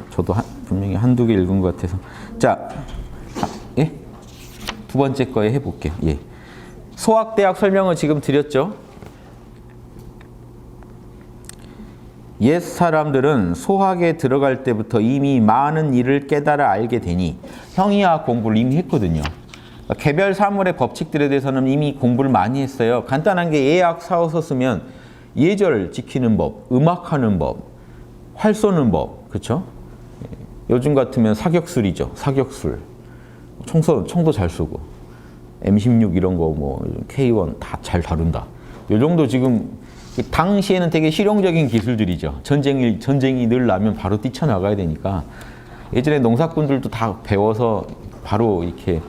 저도 분명히 한두 개 읽은 것 같아서. 자, 예? 두 번째 거에 해볼게요. 예. 소학대학 설명을 지금 드렸죠. 옛 사람들은 소학에 들어갈 때부터 이미 많은 일을 깨달아 알게 되니 형이학 공부를 이미 했거든요. 개별 사물의 법칙들에 대해서는 이미 공부를 많이 했어요. 간단한 게 예약 사어서 쓰면 예절 지키는 법, 음악하는 법, 활 쏘는 법, 그렇죠? 요즘 같으면 사격술이죠. 사격술. 총도 잘 쏘고 M16 이런 거 뭐 K1 다 잘 다룬다. 요 정도 지금 당시에는 되게 실용적인 기술들이죠. 전쟁이 늘 나면 바로 뛰쳐나가야 되니까 예전에 농사꾼들도 다 배워서 바로 이렇게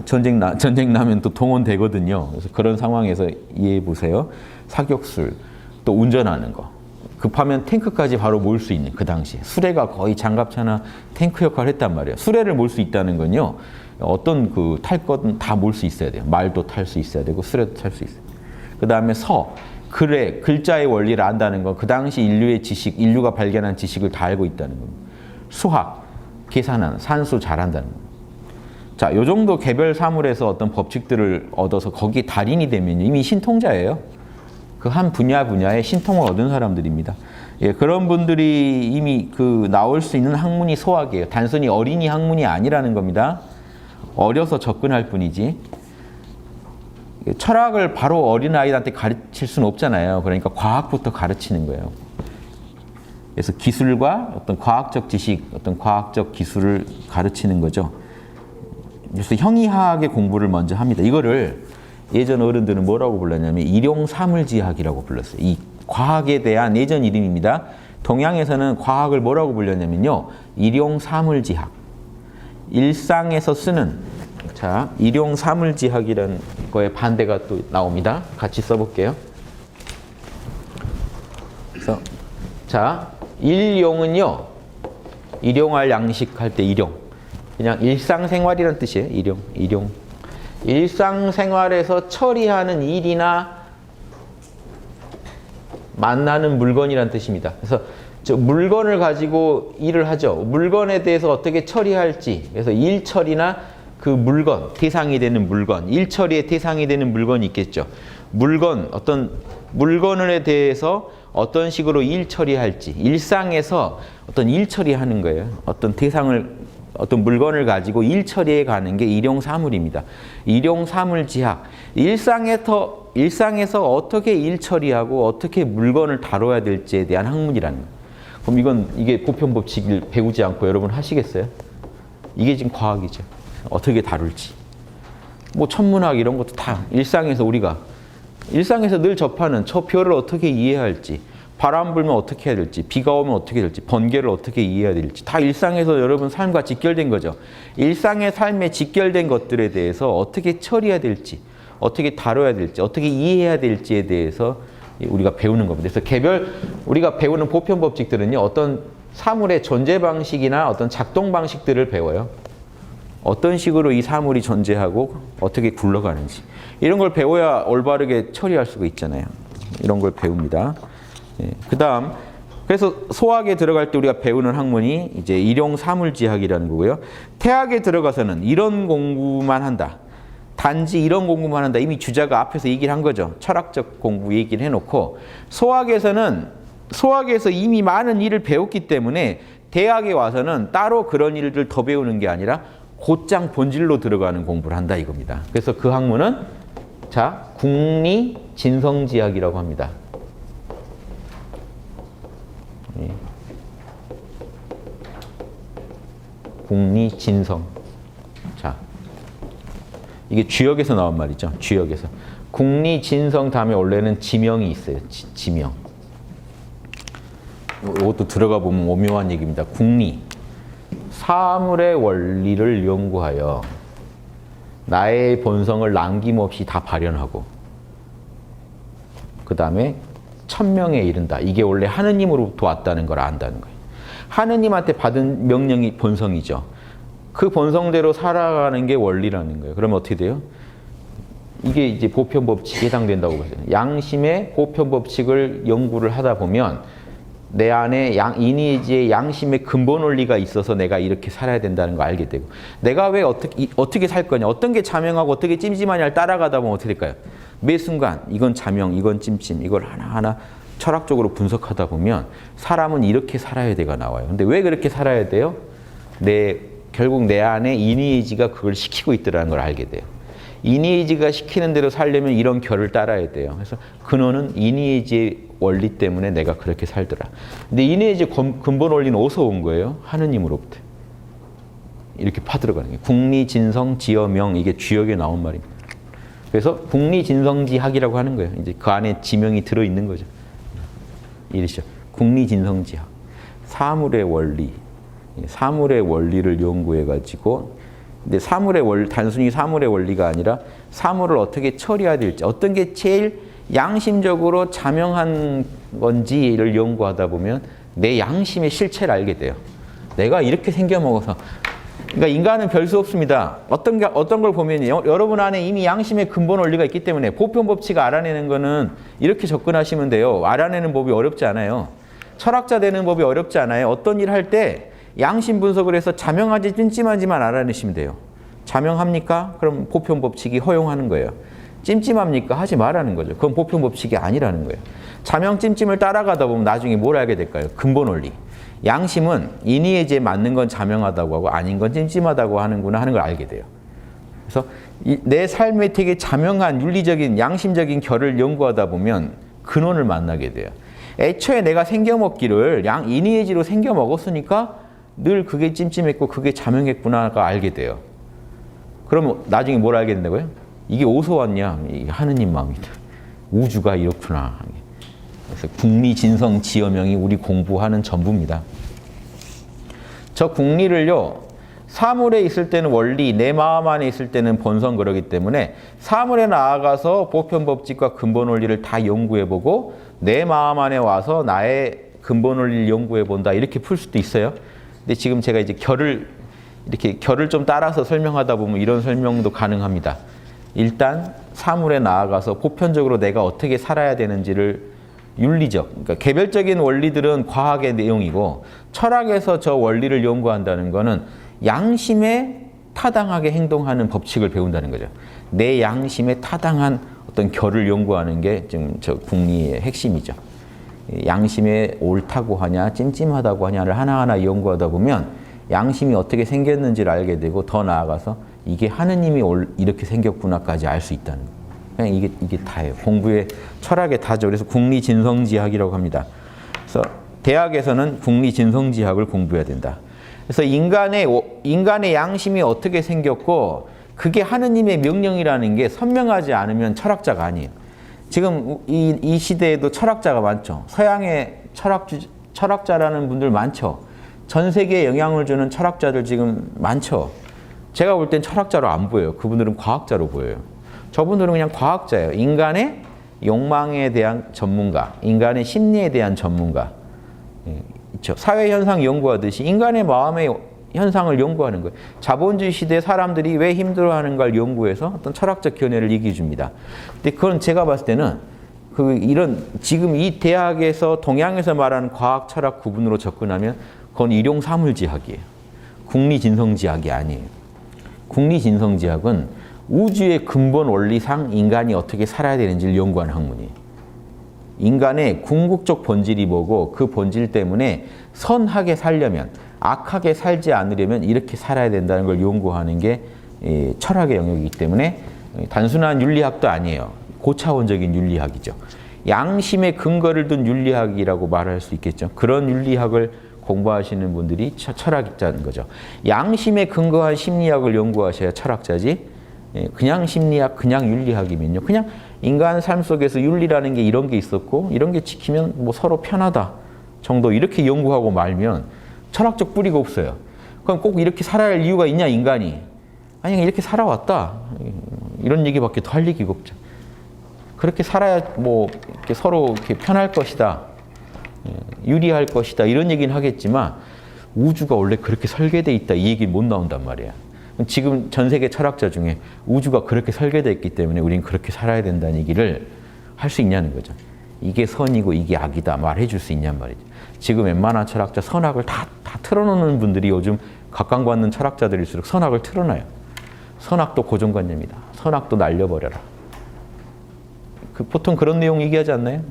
전쟁 나면 또 동원되거든요. 그래서 그런 상황에서 이해해 보세요. 사격술, 또 운전하는 거. 급하면 탱크까지 바로 몰 수 있는, 그 당시에. 수레가 거의 장갑차나 탱크 역할을 했단 말이에요. 수레를 몰 수 있다는 건요, 어떤 탈 거든 다 몰 수 있어야 돼요. 말도 탈 수 있어야 되고, 수레도 탈 수 있어요. 그 다음에 글자의 원리를 안다는 건 그 당시 인류의 지식, 인류가 발견한 지식을 다 알고 있다는 겁니다. 수학, 계산하는, 산수 잘한다는 겁니다. 자, 요 정도 개별 사물에서 어떤 법칙들을 얻어서 거기에 달인이 되면 이미 신통자예요. 그 한 분야에 신통을 얻은 사람들입니다. 예, 그런 분들이 이미 나올 수 있는 학문이 소학이에요. 단순히 어린이 학문이 아니라는 겁니다. 어려서 접근할 뿐이지. 철학을 바로 어린아이한테 가르칠 수는 없잖아요. 그러니까 과학부터 가르치는 거예요. 그래서 기술과 어떤 과학적 지식, 어떤 과학적 기술을 가르치는 거죠. 그래서 형이학의 공부를 먼저 합니다. 이거를 예전 어른들은 뭐라고 불렀냐면 일용사물지학이라고 불렀어요. 이 과학에 대한 예전 이름입니다. 동양에서는 과학을 뭐라고 불렸냐면요, 일용사물지학. 일상에서 쓰는, 자, 일용사물지학이라는 거에 반대가 또 나옵니다. 같이 써볼게요. 그래서 자, 일용은요, 일용할 양식할 때 일용. 그냥 일상생활이라는 뜻이에요. 일용. 일상생활에서 처리하는 일이나 만나는 물건이라는 뜻입니다. 그래서 물건을 가지고 일을 하죠. 물건에 대해서 어떻게 처리할지. 그래서 일처리나 그 물건, 대상이 되는 물건, 일처리의 대상이 되는 물건이 있겠죠. 어떤 물건에 대해서 어떤 식으로 일 처리할지. 일상에서 어떤 일 처리하는 거예요. 어떤 물건을 가지고 일 처리해 가는 게 일용사물입니다. 일용사물지학. 일상에서 어떻게 일 처리하고 어떻게 물건을 다뤄야 될지에 대한 학문이라는 거예요. 그럼 이게 보편법칙을 배우지 않고 여러분 하시겠어요? 이게 지금 과학이죠. 어떻게 다룰지. 뭐 천문학 이런 것도 다 우리가 일상에서 늘 접하는 저 별을 어떻게 이해해야 할지, 바람 불면 어떻게 해야 될지, 비가 오면 어떻게 될지, 번개를 어떻게 이해해야 될지 다 일상에서 여러분 삶과 직결된 거죠. 일상의 삶에 직결된 것들에 대해서 어떻게 처리해야 될지, 어떻게 다뤄야 될지, 어떻게 이해해야 될지에 대해서 우리가 배우는 겁니다. 그래서 우리가 배우는 보편 법칙들은요, 어떤 사물의 존재 방식이나 어떤 작동 방식들을 배워요. 어떤 식으로 이 사물이 존재하고 어떻게 굴러가는지 이런 걸 배워야 올바르게 처리할 수가 있잖아요. 이런 걸 배웁니다. 예. 그다음 그래서 소학에 들어갈 때 우리가 배우는 학문이 이제 일용사물지학이라는 거고요. 태학에 들어가서는 이런 공부만 한다. 단지 이런 공부만 한다. 이미 주자가 앞에서 얘기를 한 거죠. 철학적 공부 얘기를 해놓고 소학에서 이미 많은 일을 배웠기 때문에 대학에 와서는 따로 그런 일들 더 배우는 게 아니라 곧장 본질로 들어가는 공부를 한다 이겁니다. 그래서 그 학문은 자 국리진성지학이라고 합니다. 국리진성. 자, 이게 주역에서 나온 말이죠. 주역에서. 국리진성 다음에 원래는 지명이 있어요. 지명. 이것도 들어가 보면 오묘한 얘기입니다. 국리. 사물의 원리를 연구하여 나의 본성을 남김없이 다 발현하고 그 다음에 천명에 이른다. 이게 원래 하느님으로부터 왔다는 걸 안다는 거예요. 하느님한테 받은 명령이 본성이죠. 그 본성대로 살아가는 게 원리라는 거예요. 그러면 어떻게 돼요? 이게 이제 보편법칙에 해당된다고 보세요. 양심의 보편법칙을 연구를 하다 보면 내 안에 이니지의 양심의 근본 원리가 있어서 내가 이렇게 살아야 된다는 걸 알게 되고 내가 왜 어떻게 살 거냐 어떤 게 자명하고 어떻게 찜찜하냐를 따라가다 보면 어떻게 될까요? 매 순간 이건 자명, 이건 찜찜 이걸 하나하나 철학적으로 분석하다 보면 사람은 이렇게 살아야 돼가 나와요. 근데 왜 그렇게 살아야 돼요? 결국 내 안에 이니지가 그걸 시키고 있더라는 걸 알게 돼요. 이니지가 시키는 대로 살려면 이런 결을 따라야 돼요. 그래서 근원은 이니지의 원리 때문에 내가 그렇게 살더라. 근데 이니지의 근본 원리는 어디서 온 거예요? 하느님으로부터. 이렇게 파들어가는 거예요. 국리진성 지어명 이게 주역에 나온 말입니다. 그래서 국리진성지학이라고 하는 거예요. 이제 그 안에 지명이 들어있는 거죠. 이러시죠. 국리진성지학. 사물의 원리. 사물의 원리를 연구해가지고 근데 단순히 사물의 원리가 아니라 사물을 어떻게 처리해야 될지 어떤 게 제일 양심적으로 자명한 건지를 연구하다 보면 내 양심의 실체를 알게 돼요. 내가 이렇게 생겨먹어서 그러니까 인간은 별 수 없습니다. 어떤 걸 보면요. 여러분 안에 이미 양심의 근본 원리가 있기 때문에 보편법칙을 알아내는 거는 이렇게 접근하시면 돼요. 알아내는 법이 어렵지 않아요. 철학자 되는 법이 어렵지 않아요. 어떤 일을 할 때 양심 분석을 해서 자명하지 찜찜한지만 알아내시면 돼요. 자명합니까? 그럼 보편법칙이 허용하는 거예요. 찜찜합니까? 하지 말라는 거죠. 그건 보편법칙이 아니라는 거예요. 자명 찜찜을 따라가다 보면 나중에 뭘 알게 될까요? 근본 원리. 양심은 이니에지에 맞는 건 자명하다고 하고 아닌 건 찜찜하다고 하는구나 하는 걸 알게 돼요. 그래서 내 삶에 되게 자명한 윤리적인 양심적인 결을 연구하다 보면 근원을 만나게 돼요. 애초에 내가 생겨먹기를 이니에지로 생겨먹었으니까 늘 그게 찜찜했고 그게 자명했구나가 알게 돼요. 그러면 나중에 뭘 알게 된다고요? 이게 어디서 왔냐? 이게 하느님 마음이다. 우주가 이렇구나. 그래서 국리진성 지어명이 우리 공부하는 전부입니다. 저 국리를요. 사물에 있을 때는 원리, 내 마음 안에 있을 때는 본성 그러기 때문에 사물에 나아가서 보편법칙과 근본 원리를 다 연구해보고 내 마음 안에 와서 나의 근본 원리를 연구해본다. 이렇게 풀 수도 있어요. 근데 지금 제가 이제 결을 좀 따라서 설명하다 보면 이런 설명도 가능합니다. 일단 사물에 나아가서 보편적으로 내가 어떻게 살아야 되는지를 윤리적, 그러니까 개별적인 원리들은 과학의 내용이고 철학에서 저 원리를 연구한다는 거는 양심에 타당하게 행동하는 법칙을 배운다는 거죠. 내 양심에 타당한 어떤 결을 연구하는 게 지금 저 국리의 핵심이죠. 양심에 옳다고 하냐 찜찜하다고 하냐를 하나하나 연구하다 보면 양심이 어떻게 생겼는지를 알게 되고 더 나아가서 이게 하느님이 이렇게 생겼구나까지 알 수 있다는 거예요. 그냥 이게 다예요. 공부의 철학의 다죠. 그래서 국리진성지학이라고 합니다. 그래서 대학에서는 국리진성지학을 공부해야 된다. 그래서 인간의 양심이 어떻게 생겼고 그게 하느님의 명령이라는 게 선명하지 않으면 철학자가 아니에요. 지금 이 시대에도 철학자가 많죠. 서양의 철학자라는 분들 많죠. 전 세계에 영향을 주는 철학자들 지금 많죠. 제가 볼 땐 철학자로 안 보여요. 그분들은 과학자로 보여요. 저분들은 그냥 과학자예요. 인간의 욕망에 대한 전문가, 인간의 심리에 대한 전문가. 사회현상 연구하듯이 인간의 마음에 현상을 연구하는 거예요. 자본주의 시대 사람들이 왜 힘들어하는가를 연구해서 어떤 철학적 견해를 얘기해 줍니다. 근데 그건 제가 봤을 때는 이런 지금 이 대학에서 동양에서 말하는 과학 철학 구분으로 접근하면 그건 일용사물지학이에요. 국리진성지학이 아니에요. 국리진성지학은 우주의 근본 원리상 인간이 어떻게 살아야 되는지를 연구하는 학문이에요. 인간의 궁극적 본질이 뭐고 그 본질 때문에 선하게 살려면, 악하게 살지 않으려면 이렇게 살아야 된다는 걸 연구하는 게 철학의 영역이기 때문에 단순한 윤리학도 아니에요. 고차원적인 윤리학이죠. 양심의 근거를 둔 윤리학이라고 말할 수 있겠죠. 그런 윤리학을 공부하시는 분들이 철학자인 거죠. 양심에 근거한 심리학을 연구하셔야 철학자지, 그냥 심리학, 그냥 윤리학이면요. 그냥 인간 삶 속에서 윤리라는 게 이런 게 있었고 이런 게 지키면 뭐 서로 편하다 정도 이렇게 연구하고 말면 철학적 뿌리가 없어요. 그럼 꼭 이렇게 살아야 할 이유가 있냐 인간이? 아니 이렇게 살아왔다. 이런 얘기밖에 더 할 얘기가 없죠. 그렇게 살아야 뭐 이렇게 서로 이렇게 편할 것이다. 유리할 것이다. 이런 얘기는 하겠지만 우주가 원래 그렇게 설계되어 있다. 이 얘기는 못 나온단 말이야. 지금 전 세계 철학자 중에 우주가 그렇게 설계되어 있기 때문에 우린 그렇게 살아야 된다는 얘기를 할 수 있냐는 거죠. 이게 선이고 이게 악이다 말해 줄 수 있냔 말이죠. 지금 웬만한 철학자 선악을 다 틀어놓는 분들이 요즘 각광받는 철학자들일수록 선악을 틀어놔요. 선악도 고정관념이다. 선악도 날려버려라. 보통 그런 내용 얘기하지 않나요?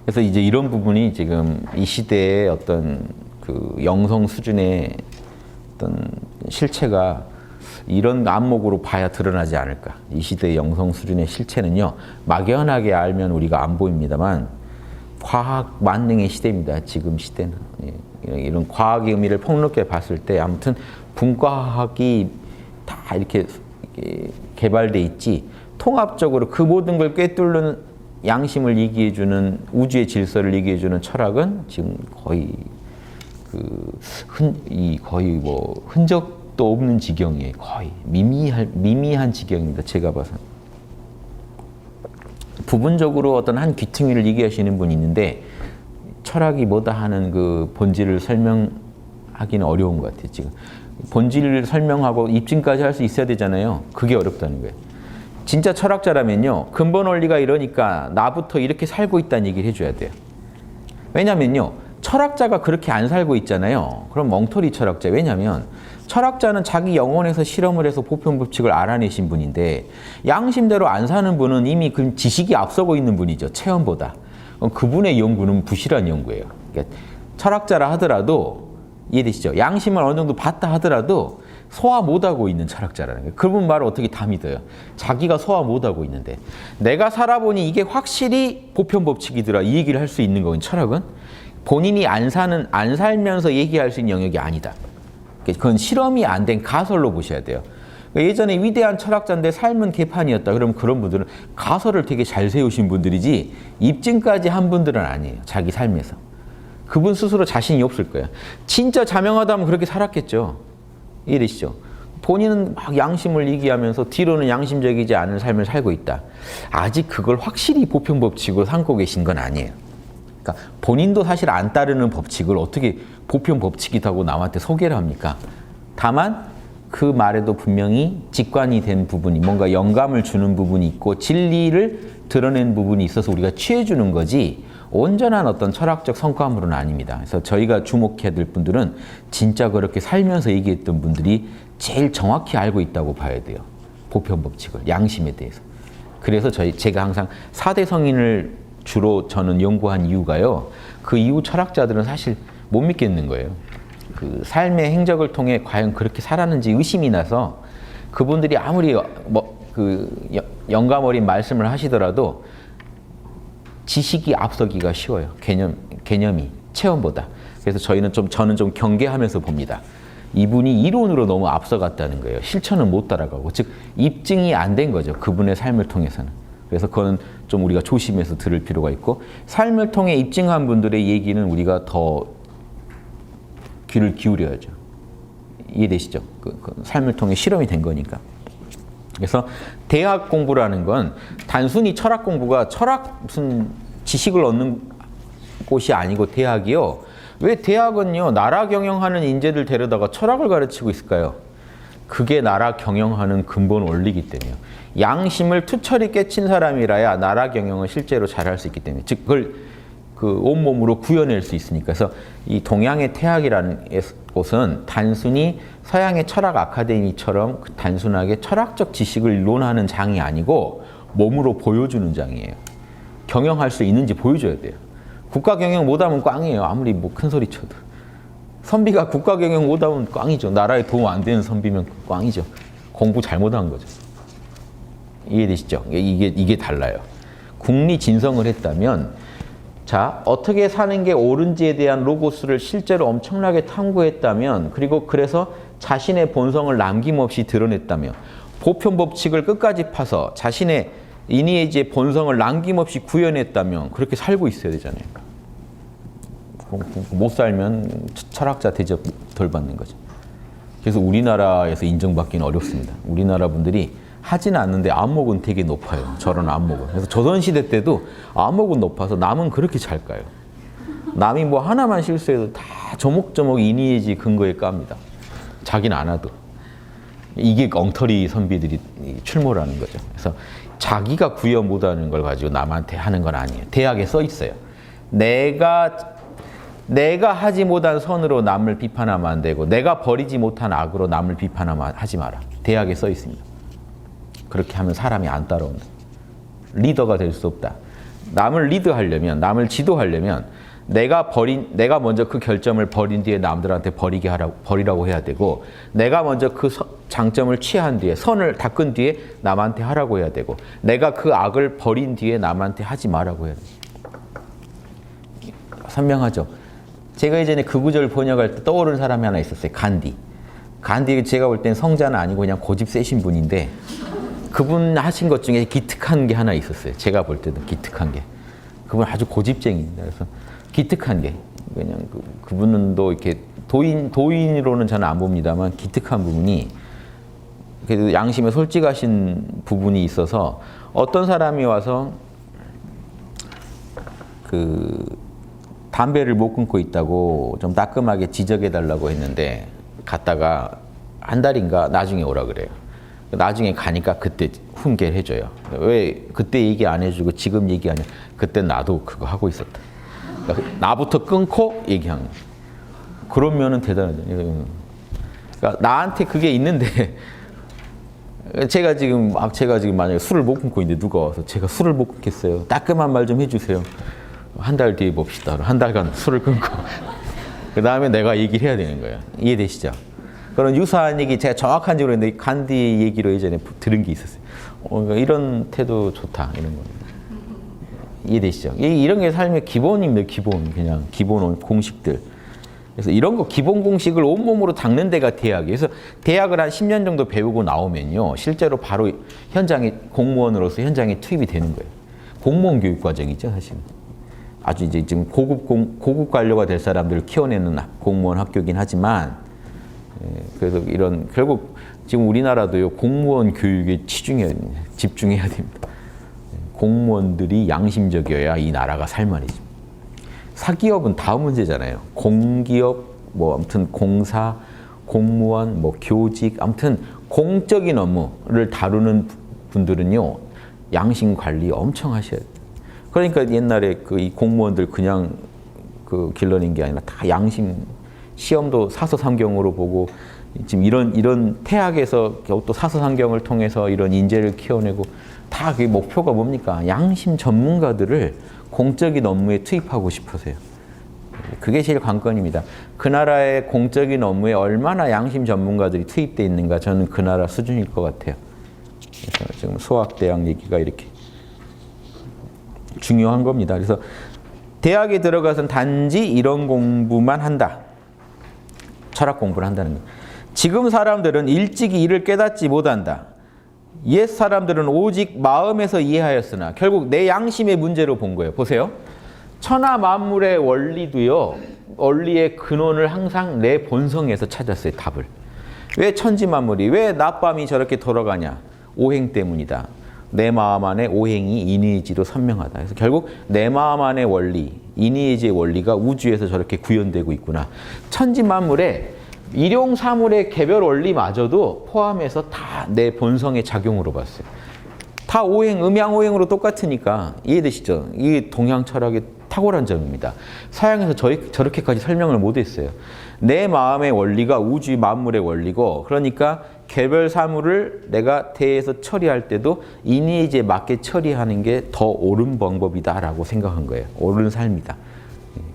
그래서 이제 이런 부분이 지금 이 시대의 어떤 그 영성 수준의 어떤 실체가 이런 안목으로 봐야 드러나지 않을까. 이 시대의 영성 수준의 실체는요, 막연하게 알면 우리가 안 보입니다만 과학 만능의 시대입니다. 지금 시대는. 이런 과학의 의미를 폭넓게 봤을 때 아무튼 분과학이 다 이렇게 개발돼 있지 통합적으로 그 모든 걸 꿰뚫는 양심을 얘기해주는 우주의 질서를 얘기해주는 철학은 지금 거의 거의 뭐 흔적도 없는 지경이에요. 거의 미미한 지경입니다. 제가 봐서. 부분적으로 어떤 한 귀퉁이를 얘기하시는 분이 있는데 철학이 뭐다 하는 그 본질을 설명하기는 어려운 것 같아요. 지금 본질을 설명하고 입증까지 할 수 있어야 되잖아요. 그게 어렵다는 거예요. 진짜 철학자라면요, 근본 원리가 이러니까 나부터 이렇게 살고 있다는 얘기를 해줘야 돼요. 왜냐면요, 철학자가 그렇게 안 살고 있잖아요. 그럼 엉터리 철학자. 왜냐면 철학자는 자기 영혼에서 실험을 해서 보편 법칙을 알아내신 분인데 양심대로 안 사는 분은 이미 그 지식이 앞서고 있는 분이죠. 체험보다. 그분의 연구는 부실한 연구예요. 그러니까 철학자라 하더라도 이해되시죠? 양심을 어느 정도 봤다 하더라도 소화 못하고 있는 철학자라는 거예요. 그분 말을 어떻게 다 믿어요? 자기가 소화 못하고 있는데 내가 살아보니 이게 확실히 보편 법칙이더라. 이 얘기를 할 수 있는 거는 철학은 본인이 안 살면서 얘기할 수 있는 영역이 아니다. 그건 실험이 안 된 가설로 보셔야 돼요. 예전에 위대한 철학자인데 삶은 개판이었다. 그러면 그런 분들은 가설을 되게 잘 세우신 분들이지 입증까지 한 분들은 아니에요. 자기 삶에서. 그분 스스로 자신이 없을 거예요. 진짜 자명하다면 그렇게 살았겠죠. 이해되시죠? 본인은 막 양심을 얘기하면서 뒤로는 양심적이지 않은 삶을 살고 있다. 아직 그걸 확실히 보편 법칙으로 삼고 계신 건 아니에요. 그러니까 본인도 사실 안 따르는 법칙을 어떻게 보편 법칙이라고 남한테 소개를 합니까? 다만 그 말에도 분명히 직관이 된 부분이 뭔가 영감을 주는 부분이 있고 진리를 드러낸 부분이 있어서 우리가 취해주는 거지 온전한 어떤 철학적 성과물은 아닙니다. 그래서 저희가 주목해야 될 분들은 진짜 그렇게 살면서 얘기했던 분들이 제일 정확히 알고 있다고 봐야 돼요. 보편 법칙을, 양심에 대해서. 그래서 제가 항상 4대 성인을 주로 저는 연구한 이유가요. 그 이후 철학자들은 사실 못 믿겠는 거예요. 그 삶의 행적을 통해 과연 그렇게 살았는지 의심이 나서 그분들이 아무리 영감 어린 말씀을 하시더라도 지식이 앞서기가 쉬워요. 개념이 체험보다. 그래서 저는 좀 경계하면서 봅니다. 이분이 이론으로 너무 앞서갔다는 거예요. 실천은 못 따라가고, 즉 입증이 안 된 거죠. 그분의 삶을 통해서는. 그래서 그건 좀 우리가 조심해서 들을 필요가 있고, 삶을 통해 입증한 분들의 얘기는 우리가 더 귀를 기울여야죠. 이해되시죠? 그 삶을 통해 실험이 된 거니까. 그래서 대학 공부라는 건 단순히 철학 공부가 무슨 지식을 얻는 곳이 아니고 대학이요. 왜 대학은요, 나라 경영하는 인재들 데려다가 철학을 가르치고 있을까요? 그게 나라 경영하는 근본 원리이기 때문이에요. 양심을 투철이 깨친 사람이라야 나라 경영을 실제로 잘할 수 있기 때문에, 즉 그걸 그 온몸으로 구현낼 수 있으니까. 그래서 이 동양의 태학이라는 곳은 단순히 서양의 철학 아카데미처럼 단순하게 철학적 지식을 이론하는 장이 아니고 몸으로 보여주는 장이에요. 경영할 수 있는지 보여줘야 돼요. 국가 경영 못하면 꽝이에요. 아무리 뭐 큰 소리 쳐도. 선비가 국가 경영 못하면 꽝이죠. 나라에 도움 안 되는 선비면 꽝이죠. 공부 잘못한 거죠. 이해되시죠? 이게 달라요. 국리진성을 했다면, 자, 어떻게 사는 게 옳은지에 대한 로고스를 실제로 엄청나게 탐구했다면, 그리고 그래서 자신의 본성을 남김없이 드러냈다면, 보편 법칙을 끝까지 파서 자신의 이니에이지의 본성을 남김없이 구현했다면 그렇게 살고 있어야 되잖아요. 못 살면 철학자 대접 덜 받는 거죠. 그래서 우리나라에서 인정받기는 어렵습니다. 우리나라 분들이 하지는 않는데 안목은 되게 높아요. 저런 안목은. 그래서 조선시대 때도 안목은 높아서 남은 그렇게 잘 까요. 남이 뭐 하나만 실수해도 다 조목조목 이니에이지 근거에 깝니다. 자기는 안 하도. 이게 엉터리 선비들이 출몰하는 거죠. 그래서 자기가 구현 못하는 걸 가지고 남한테 하는 건 아니에요. 대학에 써 있어요. 내가 하지 못한 선으로 남을 비판하면 안 되고, 내가 버리지 못한 악으로 남을 비판하면 하지 마라. 대학에 써 있습니다. 그렇게 하면 사람이 안 따라온다. 리더가 될 수 없다. 남을 리드하려면, 남을 지도하려면 내가 먼저 그 결점을 버린 뒤에 남들한테 버리라고 해야 되고, 내가 먼저 그 장점을 취한 뒤에, 선을 닦은 뒤에 남한테 하라고 해야 되고, 내가 그 악을 버린 뒤에 남한테 하지 말라고 해야 돼요. 선명하죠? 제가 예전에 그 구절 번역할 때 떠오르는 사람이 하나 있었어요. 간디. 간디, 제가 볼 땐 성자는 아니고 그냥 고집 세신 분인데, 그분 하신 것 중에 기특한 게 하나 있었어요. 제가 볼 때도 기특한 게. 그분 아주 고집쟁이입니다. 그래서 기특한 게, 그냥 그분은 또 이렇게 도인으로는 저는 안 봅니다만, 기특한 부분이, 그래도 양심에 솔직하신 부분이 있어서, 어떤 사람이 와서 담배를 못 끊고 있다고 좀 따끔하게 지적해달라고 했는데, 갔다가 한 달인가 나중에 오라 그래요. 나중에 가니까 그때 훈계를 해줘요. 왜 그때 얘기 안 해주고 지금 얘기 안 해? 그때 나도 그거 하고 있었다. 그러니까 나부터 끊고 얘기하는 거예요. 그러면은 대단하죠. 그러니까 나한테 그게 있는데, 제가 지금 만약에 술을 못 끊고 있는데 누가 와서 제가 술을 못 끊겠어요. 따끔한 말 좀 해주세요. 한 달 뒤에 봅시다. 한 달간 술을 끊고 그 다음에 내가 얘기를 해야 되는 거예요. 이해되시죠? 그런 유사한 얘기, 제가 정확한지 모르겠는데 간디 얘기로 예전에 들은 게 있었어요. 그러니까 이런 태도 좋다, 이런 거. 이해되시죠? 이런 게 삶의 기본입니다. 그냥 기본 공식들. 그래서 이런 거 기본 공식을 온몸으로 닦는 데가 대학이에요. 그래서 대학을 한 10년 정도 배우고 나오면요, 실제로 바로 현장에, 공무원으로서 현장에 투입이 되는 거예요. 공무원 교육 과정이죠, 사실은. 아주 이제 지금 고급 관료가 될 사람들을 키워내는 공무원 학교긴 하지만, 그래서 결국 지금 우리나라도요, 공무원 교육에 집중해야 됩니다. 공무원들이 양심적이어야 이 나라가 살만해집니다. 사기업은 다음 문제잖아요. 공기업, 뭐 아무튼 공사, 공무원, 뭐 교직, 아무튼 공적인 업무를 다루는 분들은요, 양심 관리 엄청 하셔야 돼요. 그러니까 옛날에 이 공무원들 그냥 길러낸 게 아니라 다 양심, 시험도 사서삼경으로 보고, 지금 이런 태학에서 또 사서삼경을 통해서 이런 인재를 키워내고, 다 그 목표가 뭡니까? 양심 전문가들을 공적인 업무에 투입하고 싶으세요. 그게 제일 관건입니다. 그 나라의 공적인 업무에 얼마나 양심 전문가들이 투입되어 있는가, 저는 그 나라 수준일 것 같아요. 그래서 지금 소학대학 얘기가 이렇게 중요한 겁니다. 그래서 대학에 들어가서는 단지 이런 공부만 한다. 철학 공부를 한다는 거예요. 지금 사람들은 일찍이 이를 깨닫지 못한다. 옛 사람들은 오직 마음에서 이해하였으나 결국 내 양심의 문제로 본 거예요. 보세요. 천하 만물의 원리도요, 원리의 근원을 항상 내 본성에서 찾았어요, 답을. 왜 천지 만물이, 왜 낮밤이 저렇게 돌아가냐? 오행 때문이다. 내 마음 안에 오행이 인의지로 선명하다. 그래서 결국 내 마음 안의 원리, 인의지의 원리가 우주에서 저렇게 구현되고 있구나. 천지만물에 일용사물의 개별 원리마저도 포함해서 다 내 본성의 작용으로 봤어요. 다 오행, 음양오행으로 똑같으니까 이해되시죠? 이게 동양 철학의 탁월한 점입니다. 서양에서 저렇게까지 설명을 못했어요. 내 마음의 원리가 우주의 만물의 원리고, 그러니까 개별 사물을 내가 대해서 처리할 때도 인의지에 맞게 처리하는 게 더 옳은 방법이다라고 생각한 거예요. 옳은 삶이다.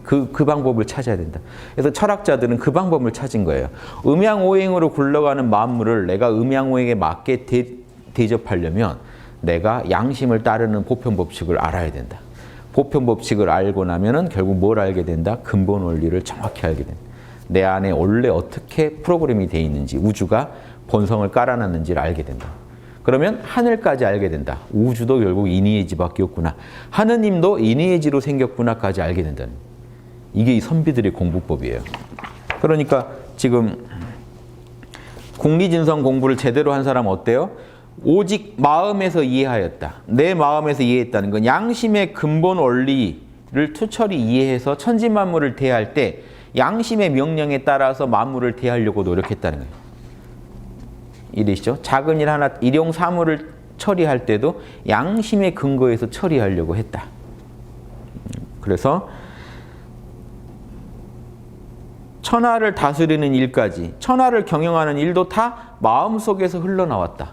그 방법을 찾아야 된다. 그래서 철학자들은 그 방법을 찾은 거예요. 음양오행으로 굴러가는 만물을 내가 음양오행에 맞게 대접하려면 내가 양심을 따르는 보편법칙을 알아야 된다. 보편법칙을 알고 나면은 결국 뭘 알게 된다? 근본 원리를 정확히 알게 된다. 내 안에 원래 어떻게 프로그램이 되어 있는지, 우주가 본성을 깔아놨는지를 알게 된다. 그러면 하늘까지 알게 된다. 우주도 결국 인의의지밖에 없구나. 하느님도 인의의지로 생겼구나까지 알게 된다는 거예요. 이게 이 선비들의 공부법이에요. 그러니까 지금 국리진성 공부를 제대로 한 사람은 어때요? 오직 마음에서 이해하였다. 내 마음에서 이해했다는 건 양심의 근본 원리를 투철히 이해해서 천지만물을 대할 때 양심의 명령에 따라서 만물을 대하려고 노력했다는 거예요. 이해되시죠? 작은 일 하나, 일용 사물을 처리할 때도 양심의 근거에서 처리하려고 했다. 그래서 천하를 다스리는 일까지, 천하를 경영하는 일도 다 마음속에서 흘러나왔다.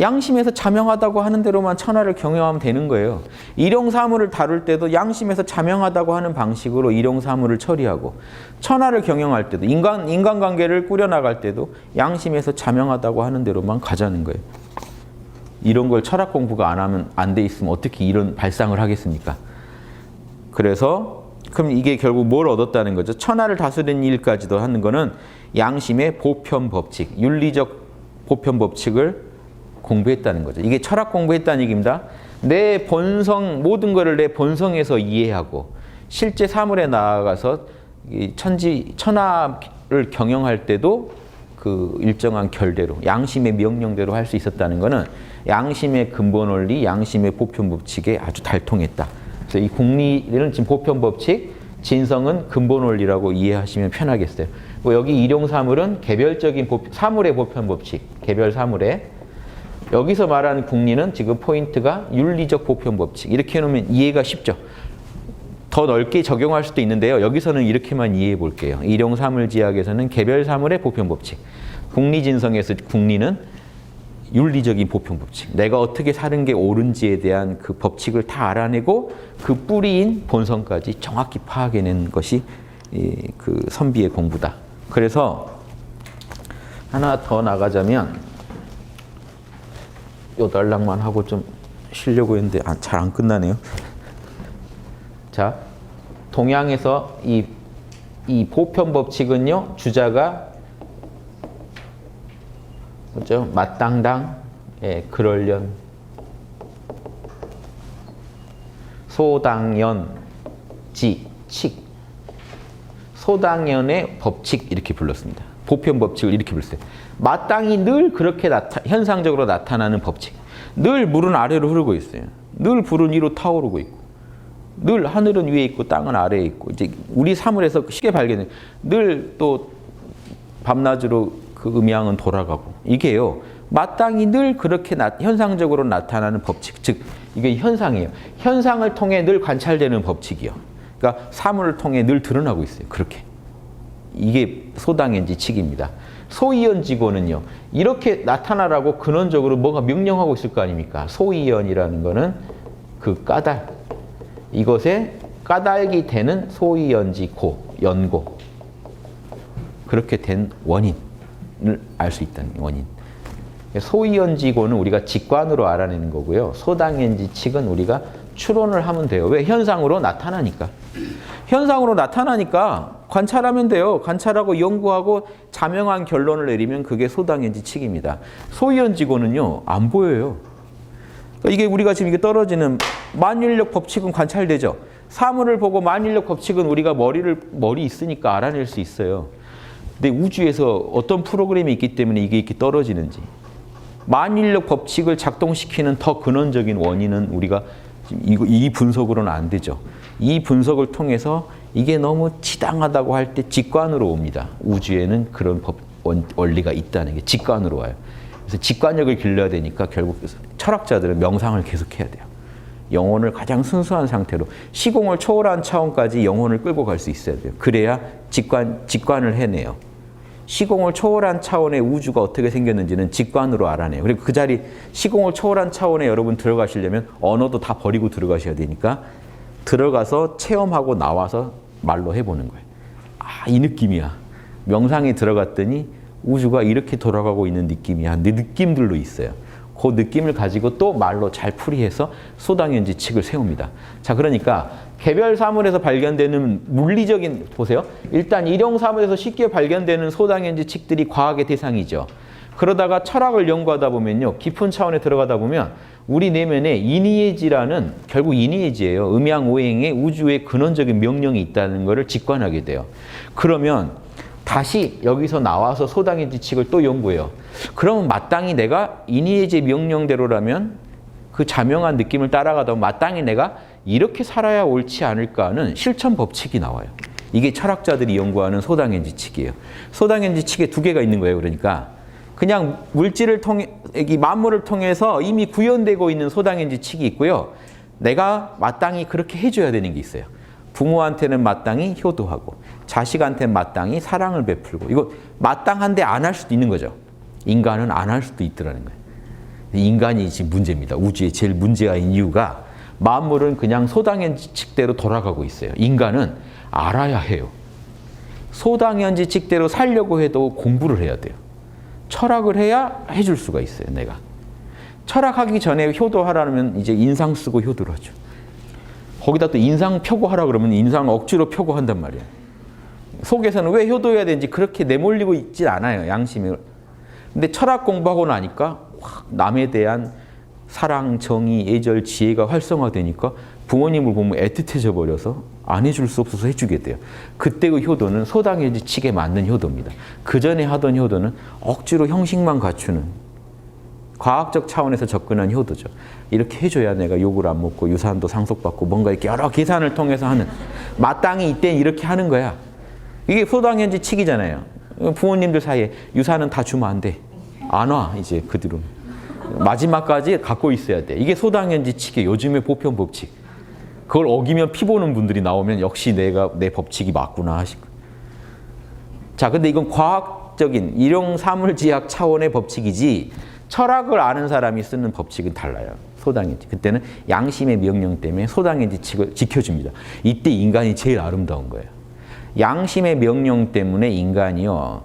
양심에서 자명하다고 하는 대로만 천하를 경영하면 되는 거예요. 일용사물을 다룰 때도 양심에서 자명하다고 하는 방식으로 일용사물을 처리하고, 천하를 경영할 때도, 인간관계를 꾸려나갈 때도 양심에서 자명하다고 하는 대로만 가자는 거예요. 이런 걸 철학 공부가 안 하면 안 돼 있으면 어떻게 이런 발상을 하겠습니까? 그래서 그럼 이게 결국 뭘 얻었다는 거죠? 천하를 다스리는 일까지도 하는 거는 양심의 보편 법칙, 윤리적 보편 법칙을 공부했다는 거죠. 이게 철학 공부했다는 얘기입니다. 내 본성, 모든 것을 내 본성에서 이해하고 실제 사물에 나아가서 천하를 경영할 때도 그 일정한 결대로, 양심의 명령대로 할 수 있었다는 거는 양심의 근본 원리, 양심의 보편 법칙에 아주 달통했다. 그래서 이 국리는 지금 보편 법칙, 진성은 근본 원리라고 이해하시면 편하겠어요. 여기 일용사물은 개별적인 사물의 보편 법칙, 개별 사물의. 여기서 말하는 국리는 지금 포인트가 윤리적 보편 법칙. 이렇게 해놓으면 이해가 쉽죠. 더 넓게 적용할 수도 있는데요. 여기서는 이렇게만 이해해 볼게요. 일용사물지학에서는 개별 사물의 보편 법칙. 국리진성에서 국리는 윤리적인 보편 법칙. 내가 어떻게 사는 게 옳은지에 대한 그 법칙을 다 알아내고 그 뿌리인 본성까지 정확히 파악해낸 것이 그 선비의 공부다. 그래서 하나 더 나가자면 요 단락만 하고 좀 쉬려고 했는데 잘 안 끝나네요. 자, 동양에서 이 보편 법칙은요, 주자가 그렇죠? 마땅당, 예, 그럴련, 소당연, 지, 칙. 소당연의 법칙 이렇게 불렀습니다. 보편 법칙을 이렇게 불렀어요. 마땅히 늘 그렇게 현상적으로 나타나는 법칙. 늘 물은 아래로 흐르고 있어요. 늘 불은 위로 타오르고 있고, 늘 하늘은 위에 있고 땅은 아래에 있고, 이제 우리 사물에서 쉽게 발견해. 늘 또 밤낮으로 그 음양은 돌아가고, 이게요 마땅히 늘 그렇게 현상적으로 나타나는 법칙, 즉 이게 현상이에요. 현상을 통해 늘 관찰되는 법칙이요. 그러니까 사물을 통해 늘 드러나고 있어요. 그렇게. 이게 소당연지 칙입니다. 소이연지고는요, 이렇게 나타나라고 근원적으로 뭐가 명령하고 있을 거 아닙니까? 소이연이라는 거는 그 까닭, 이것에 까닭이 되는 소이연지고, 연고, 그렇게 된 원인을 알 수 있다는 원인. 소이연지고는 우리가 직관으로 알아내는 거고요. 소당연지칙은 우리가 추론을 하면 돼요. 왜? 현상으로 나타나니까. 현상으로 나타나니까 관찰하면 돼요. 관찰하고 연구하고 자명한 결론을 내리면 그게 소당연지칙입니다. 소이연지고는요, 안 보여요. 그러니까 이게 우리가 지금 이게 떨어지는 만윤력 법칙은 관찰되죠. 사물을 보고 만윤력 법칙은 우리가 머리 있으니까 알아낼 수 있어요. 근데 우주에서 어떤 프로그램이 있기 때문에 이게 이렇게 떨어지는지, 만인력 법칙을 작동시키는 더 근원적인 원인은 우리가 이 분석으로는 안 되죠. 이 분석을 통해서 이게 너무 치당하다고 할 때 직관으로 옵니다. 우주에는 그런 원리가 있다는 게 직관으로 와요. 그래서 직관력을 길러야 되니까 결국 철학자들은 명상을 계속해야 돼요. 영혼을 가장 순수한 상태로 시공을 초월한 차원까지 영혼을 끌고 갈 수 있어야 돼요. 그래야 직관을 해내요. 시공을 초월한 차원의 우주가 어떻게 생겼는지는 직관으로 알아내요. 그리고 그 자리 시공을 초월한 차원에 여러분 들어가시려면 언어도 다 버리고 들어가셔야 되니까 들어가서 체험하고 나와서 말로 해보는 거예요. 아, 이 느낌이야. 명상에 들어갔더니 우주가 이렇게 돌아가고 있는 느낌이야. 내 느낌들로 있어요. 그 느낌을 가지고 또 말로 잘 풀이해서 소당연지칙을 세웁니다. 자, 그러니까 개별 사물에서 발견되는 물리적인, 보세요. 일단 일용 사물에서 쉽게 발견되는 소당연지칙들이 과학의 대상이죠. 그러다가 철학을 연구하다 보면요. 깊은 차원에 들어가다 보면 우리 내면에 이니에지라는, 결국 이니에지예요. 음양오행의 우주의 근원적인 명령이 있다는 것을 직관하게 돼요. 그러면 다시 여기서 나와서 소당의 지칙을 또 연구해요. 그러면 마땅히 내가 이니에지의 명령대로라면 그 자명한 느낌을 따라가다 보면 마땅히 내가 이렇게 살아야 옳지 않을까 하는 실천 법칙이 나와요. 이게 철학자들이 연구하는 소당의 지칙이에요. 소당의 지칙에 두 개가 있는 거예요. 그러니까 그냥 물질을 통해, 이 만물을 통해서 이미 구현되고 있는 소당의 지칙이 있고요. 내가 마땅히 그렇게 해줘야 되는 게 있어요. 부모한테는 마땅히 효도하고 자식한테는 마땅히 사랑을 베풀고, 이거 마땅한데 안 할 수도 있는 거죠. 인간은 안 할 수도 있더라는 거예요. 인간이 지금 문제입니다. 우주의 제일 문제가 있는 이유가 만물은 그냥 소당연지칙대로 돌아가고 있어요. 인간은 알아야 해요. 소당연지칙대로 살려고 해도 공부를 해야 돼요. 철학을 해야 해줄 수가 있어요. 내가 철학하기 전에 효도하라면 이제 인상 쓰고 효도를 하죠. 거기다 또 인상 표고하라 그러면 인상 억지로 표고한단 말이에요. 속에서는 왜 효도해야 되는지 그렇게 내몰리고 있지 않아요. 양심이. 근데 철학 공부하고 나니까 확 남에 대한 사랑, 정의, 애절, 지혜가 활성화되니까 부모님을 보면 애틋해져 버려서 안 해줄 수 없어서 해주게 돼요. 그때 그 효도는 소당연지칙에 맞는 효도입니다. 그 전에 하던 효도는 억지로 형식만 갖추는 과학적 차원에서 접근한 효도죠. 이렇게 해줘야 내가 욕을 안 먹고 유산도 상속받고 뭔가 이렇게 여러 계산을 통해서 하는, 마땅히 이때는 이렇게 하는 거야. 이게 소당연지칙이잖아요. 부모님들 사이에 유산은 다 주면 안 돼. 안 와, 이제 그 뒤로. 마지막까지 갖고 있어야 돼. 이게 소당연지칙의 요즘의 보편 법칙. 그걸 어기면 피 보는 분들이 나오면 역시 내 법칙이 맞구나 하시고. 자, 근데 이건 과학적인 일용사물지학 차원의 법칙이지 철학을 아는 사람이 쓰는 법칙은 달라요. 소당연지. 그때는 양심의 명령 때문에 소당연지칙을 지켜줍니다. 이때 인간이 제일 아름다운 거예요. 양심의 명령 때문에 인간이요,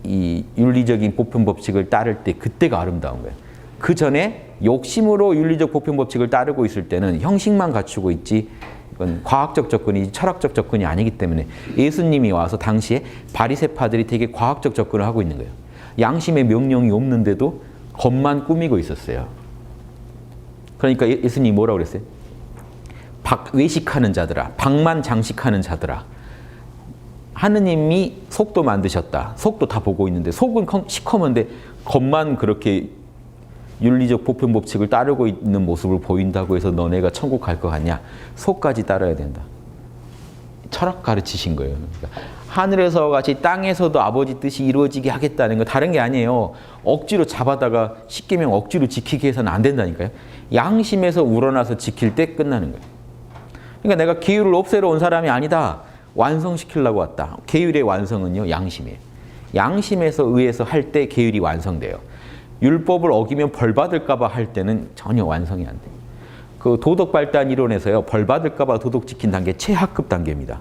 이 윤리적인 보편 법칙을 따를 때 그때가 아름다운 거예요. 그 전에 욕심으로 윤리적 보편 법칙을 따르고 있을 때는 형식만 갖추고 있지, 이건 과학적 접근이 철학적 접근이 아니기 때문에 예수님이 와서 당시에 바리새파들이 되게 과학적 접근을 하고 있는 거예요. 양심의 명령이 없는데도 겉만 꾸미고 있었어요. 그러니까 예수님이 뭐라고 그랬어요? 외식하는 자들아, 박만 장식하는 자들아. 하느님이 속도 만드셨다. 속도 다 보고 있는데 속은 시커먼데 겉만 그렇게 윤리적 보편 법칙을 따르고 있는 모습을 보인다고 해서 너네가 천국 갈 것 같냐? 속까지 따라야 된다. 철학 가르치신 거예요. 그러니까 하늘에서 같이 땅에서도 아버지 뜻이 이루어지게 하겠다는 거 다른 게 아니에요. 억지로 잡아다가 십계명 억지로 지키게 해서는 안 된다니까요. 양심에서 우러나서 지킬 때 끝나는 거예요. 그러니까 내가 계율을 없애러 온 사람이 아니다. 완성시키려고 왔다. 계율의 완성은요, 양심이에요. 양심에서 의해서 할 때 계율이 완성돼요. 율법을 어기면 벌 받을까 봐 할 때는 전혀 완성이 안 돼요. 그 도덕 발달 이론에서요, 벌 받을까 봐 도덕 지킨 단계 최하급 단계입니다.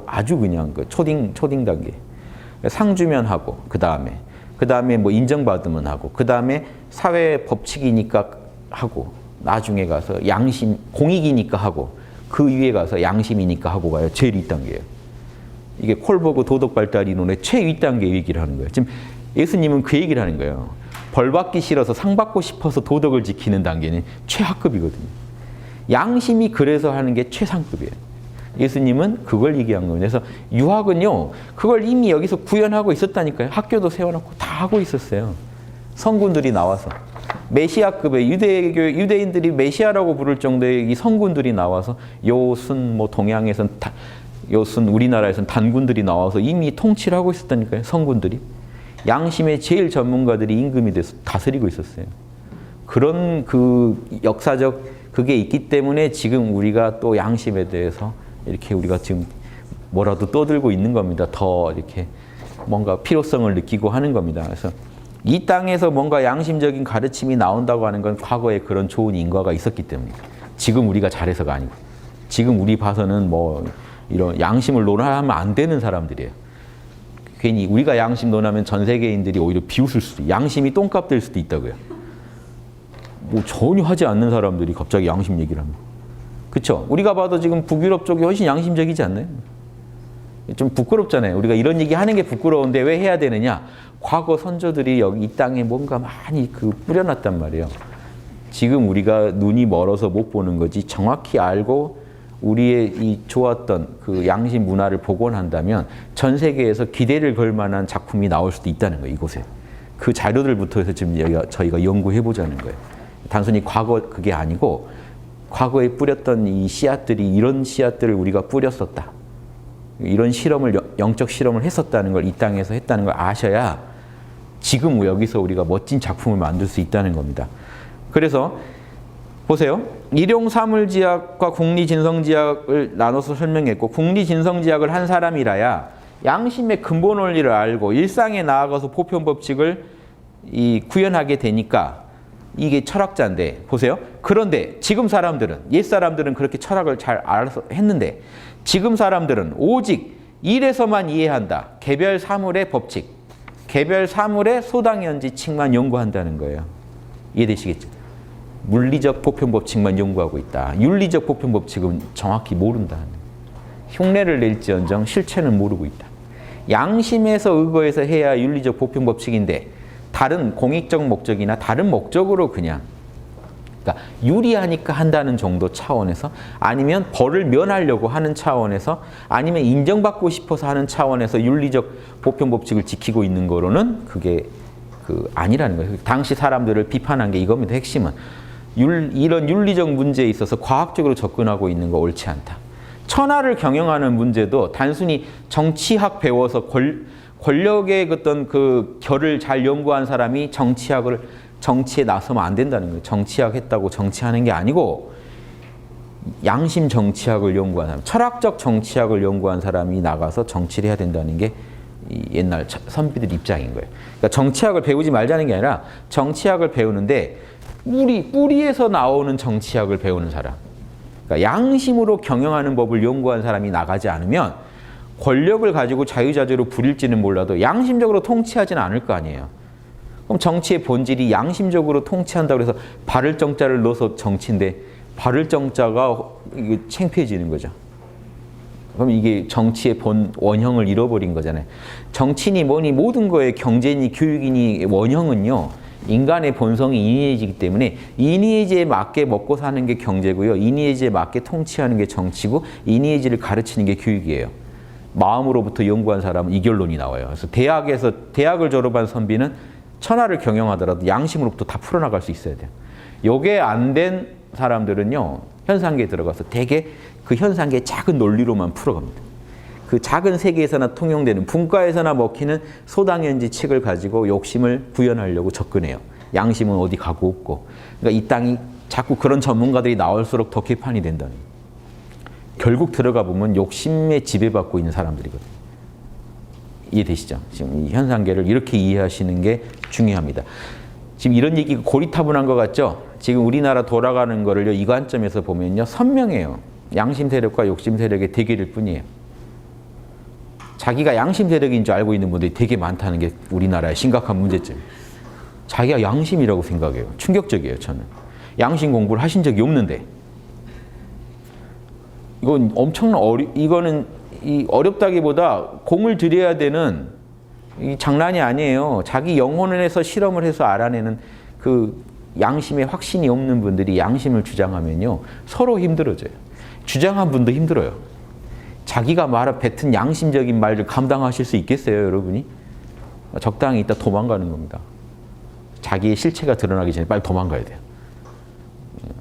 아주 그냥 그 초딩 단계. 상 주면 하고, 그 다음에 뭐 인정받으면 하고, 그 다음에 사회 법칙이니까 하고, 나중에 가서 양심, 공익이니까 하고, 그 위에 가서 양심이니까 하고 가요. 제일 윗단계예요. 이게 콜버그 도덕 발달 이론의 최윗단계 얘기를 하는 거예요. 지금 예수님은 그 얘기를 하는 거예요. 벌 받기 싫어서 상 받고 싶어서 도덕을 지키는 단계는 최하급이거든요. 양심이 그래서 하는 게 최상급이에요. 예수님은 그걸 얘기한 겁니다. 그래서 유학은요, 그걸 이미 여기서 구현하고 있었다니까요. 학교도 세워놓고 다 하고 있었어요. 성군들이 나와서 메시아급의 유대인들이 메시아라고 부를 정도의 이 성군들이 나와서 요순 뭐 동양에선 요순 우리나라에선 단군들이 나와서 이미 통치를 하고 있었다니까요. 성군들이 양심의 제일 전문가들이 임금이 돼서 다스리고 있었어요. 그런 그 역사적 그게 있기 때문에 지금 우리가 또 양심에 대해서 이렇게 우리가 지금 뭐라도 떠들고 있는 겁니다. 더 이렇게 뭔가 필요성을 느끼고 하는 겁니다. 그래서 이 땅에서 뭔가 양심적인 가르침이 나온다고 하는 건 과거에 그런 좋은 인과가 있었기 때문입니다. 지금 우리가 잘해서가 아니고 지금 우리 봐서는 뭐 이런 양심을 논하면 안 되는 사람들이에요. 괜히 우리가 양심 논하면 전 세계인들이 오히려 비웃을 수도, 양심이 똥값 될 수도 있다고요. 뭐 전혀 하지 않는 사람들이 갑자기 양심 얘기를 합니다. 그렇죠? 우리가 봐도 지금 북유럽 쪽이 훨씬 양심적이지 않나요? 좀 부끄럽잖아요. 우리가 이런 얘기 하는 게 부끄러운데 왜 해야 되느냐? 과거 선조들이 여기 이 땅에 뭔가 많이 뿌려놨단 말이에요. 지금 우리가 눈이 멀어서 못 보는 거지 정확히 알고 우리의 이 좋았던 그 양심 문화를 복원한다면 전 세계에서 기대를 걸 만한 작품이 나올 수도 있다는 거예요. 이곳에. 그 자료들부터 해서 지금 저희가 연구해 보자는 거예요. 단순히 과거 그게 아니고 과거에 뿌렸던 이 씨앗들이 이런 씨앗들을 우리가 뿌렸었다. 이런 실험을 영적 실험을 했었다는 걸 이 땅에서 했다는 걸 아셔야 지금 여기서 우리가 멋진 작품을 만들 수 있다는 겁니다. 그래서 보세요. 일용사물지학과 국리진성지학을 나눠서 설명했고 국리진성지학을 한 사람이라야 양심의 근본 원리를 알고 일상에 나아가서 보편법칙을 구현하게 되니까 이게 철학자인데 보세요. 그런데 지금 사람들은 옛사람들은 그렇게 철학을 잘 알아서 했는데 지금 사람들은 오직 일에서만 이해한다. 개별 사물의 법칙, 개별 사물의 소당연지칙만 연구한다는 거예요. 이해되시겠죠? 물리적 보편법칙만 연구하고 있다. 윤리적 보편법칙은 정확히 모른다. 흉내를 낼지언정 실체는 모르고 있다. 양심에서 의거해서 해야 윤리적 보편법칙인데 다른 공익적 목적이나 다른 목적으로 그냥 그러니까 유리하니까 한다는 정도 차원에서 아니면 벌을 면하려고 하는 차원에서 아니면 인정받고 싶어서 하는 차원에서 윤리적 보편법칙을 지키고 있는 거로는 그게 아니라는 거예요. 당시 사람들을 비판한 게 이겁니다. 핵심은 이런 윤리적 문제에 있어서 과학적으로 접근하고 있는 거 옳지 않다. 천하를 경영하는 문제도 단순히 정치학 배워서 권력의 어떤 그 결을 잘 연구한 사람이 정치에 나서면 안 된다는 거예요. 정치학 했다고 정치하는 게 아니고 양심 정치학을 연구한 사람, 철학적 정치학을 연구한 사람이 나가서 정치를 해야 된다는 게 옛날 선비들 입장인 거예요. 그러니까 정치학을 배우지 말자는 게 아니라 정치학을 배우는데 뿌리에서 나오는 정치학을 배우는 사람. 그러니까 양심으로 경영하는 법을 연구한 사람이 나가지 않으면 권력을 가지고 자유자재로 부릴지는 몰라도 양심적으로 통치하지는 않을 거 아니에요. 그럼 정치의 본질이 양심적으로 통치한다고 해서 바를 정자를 넣어서 정치인데 바를 정자가 창피해지는 거죠. 그럼 이게 정치의 본 원형을 잃어버린 거잖아요. 정치니 뭐니 모든 거에 경제니 교육이니 원형은요. 인간의 본성이 이니에이지이기 때문에 이니에이지에 맞게 먹고 사는 게 경제고요. 이니에이지에 맞게 통치하는 게 정치고 이니에이지를 가르치는 게 교육이에요. 마음으로부터 연구한 사람은 이 결론이 나와요. 그래서 대학을 졸업한 선비는 천하를 경영하더라도 양심으로부터 다 풀어나갈 수 있어야 돼요. 요게 안 된 사람들은요. 현상계에 들어가서 되게 그 현상계의 작은 논리로만 풀어갑니다. 그 작은 세계에서나 통용되는 분과에서나 먹히는 소당연지 책을 가지고 욕심을 구현하려고 접근해요. 양심은 어디 가고 없고. 그러니까 이 땅이 자꾸 그런 전문가들이 나올수록 더 개판이 된다는 거예요. 결국 들어가 보면 욕심에 지배받고 있는 사람들이거든요. 이해되시죠? 지금 이 현상계를 이렇게 이해하시는 게 중요합니다. 지금 이런 얘기가 고리타분한 것 같죠? 지금 우리나라 돌아가는 거를요, 이 관점에서 보면요, 선명해요. 양심 세력과 욕심 세력의 대결일 뿐이에요. 자기가 양심 세력인 줄 알고 있는 분들이 되게 많다는 게 우리나라의 심각한 문제점이에요. 자기가 양심이라고 생각해요. 충격적이에요, 저는. 양심 공부를 하신 적이 없는데. 이건 이거는 어렵다기보다 공을 들여야 되는 장난이 아니에요. 자기 영혼을 해서 실험을 해서 알아내는 그 양심에 확신이 없는 분들이 양심을 주장하면요. 서로 힘들어져요. 주장한 분도 힘들어요. 자기가 뱉은 양심적인 말을 감당하실 수 있겠어요, 여러분이? 적당히 있다 도망가는 겁니다. 자기의 실체가 드러나기 전에 빨리 도망가야 돼요.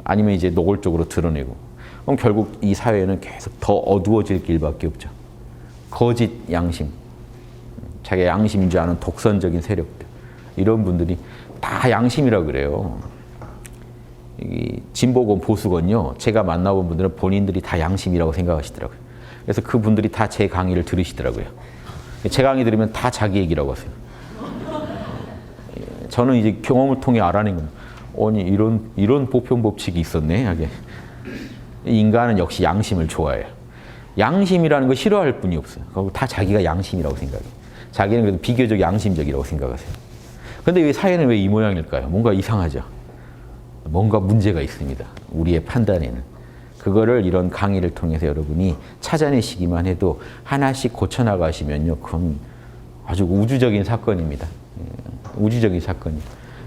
아니면 이제 노골적으로 드러내고. 그럼 결국 이 사회는 계속 더 어두워질 길밖에 없죠. 거짓 양심, 자기의 양심인 줄 아는 독선적인 세력들, 이런 분들이 다 양심이라고 그래요. 이 진보건 보수건요, 제가 만나본 분들은 본인들이 다 양심이라고 생각하시더라고요. 그래서 그분들이 다 제 강의를 들으시더라고요. 제 강의 들으면 다 자기 얘기라고 하세요. 저는 이제 경험을 통해 알아낸 겁니다. 아니, 이런 보편 법칙이 있었네. 하게. 인간은 역시 양심을 좋아해요. 양심이라는 거 싫어할 분이 없어요. 다 자기가 양심이라고 생각해요. 자기는 그래도 비교적 양심적이라고 생각하세요. 근데 왜 사회는 왜 이 모양일까요? 뭔가 이상하죠. 뭔가 문제가 있습니다. 우리의 판단에는. 그거를 이런 강의를 통해서 여러분이 찾아내시기만 해도 하나씩 고쳐나가시면요, 그건 아주 우주적인 사건입니다. 우주적인 사건이에요.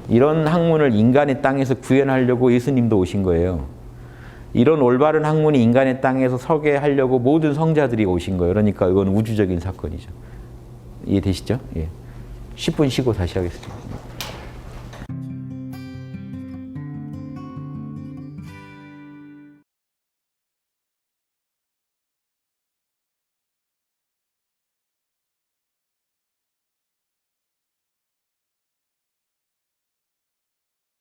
이런 학문을 인간의 땅에서 구현하려고 예수님도 오신 거예요. 이런 올바른 학문이 인간의 땅에서 서게 하려고 모든 성자들이 오신 거예요. 그러니까 이건 우주적인 사건이죠. 이해되시죠? 예. 10분 쉬고 다시 하겠습니다.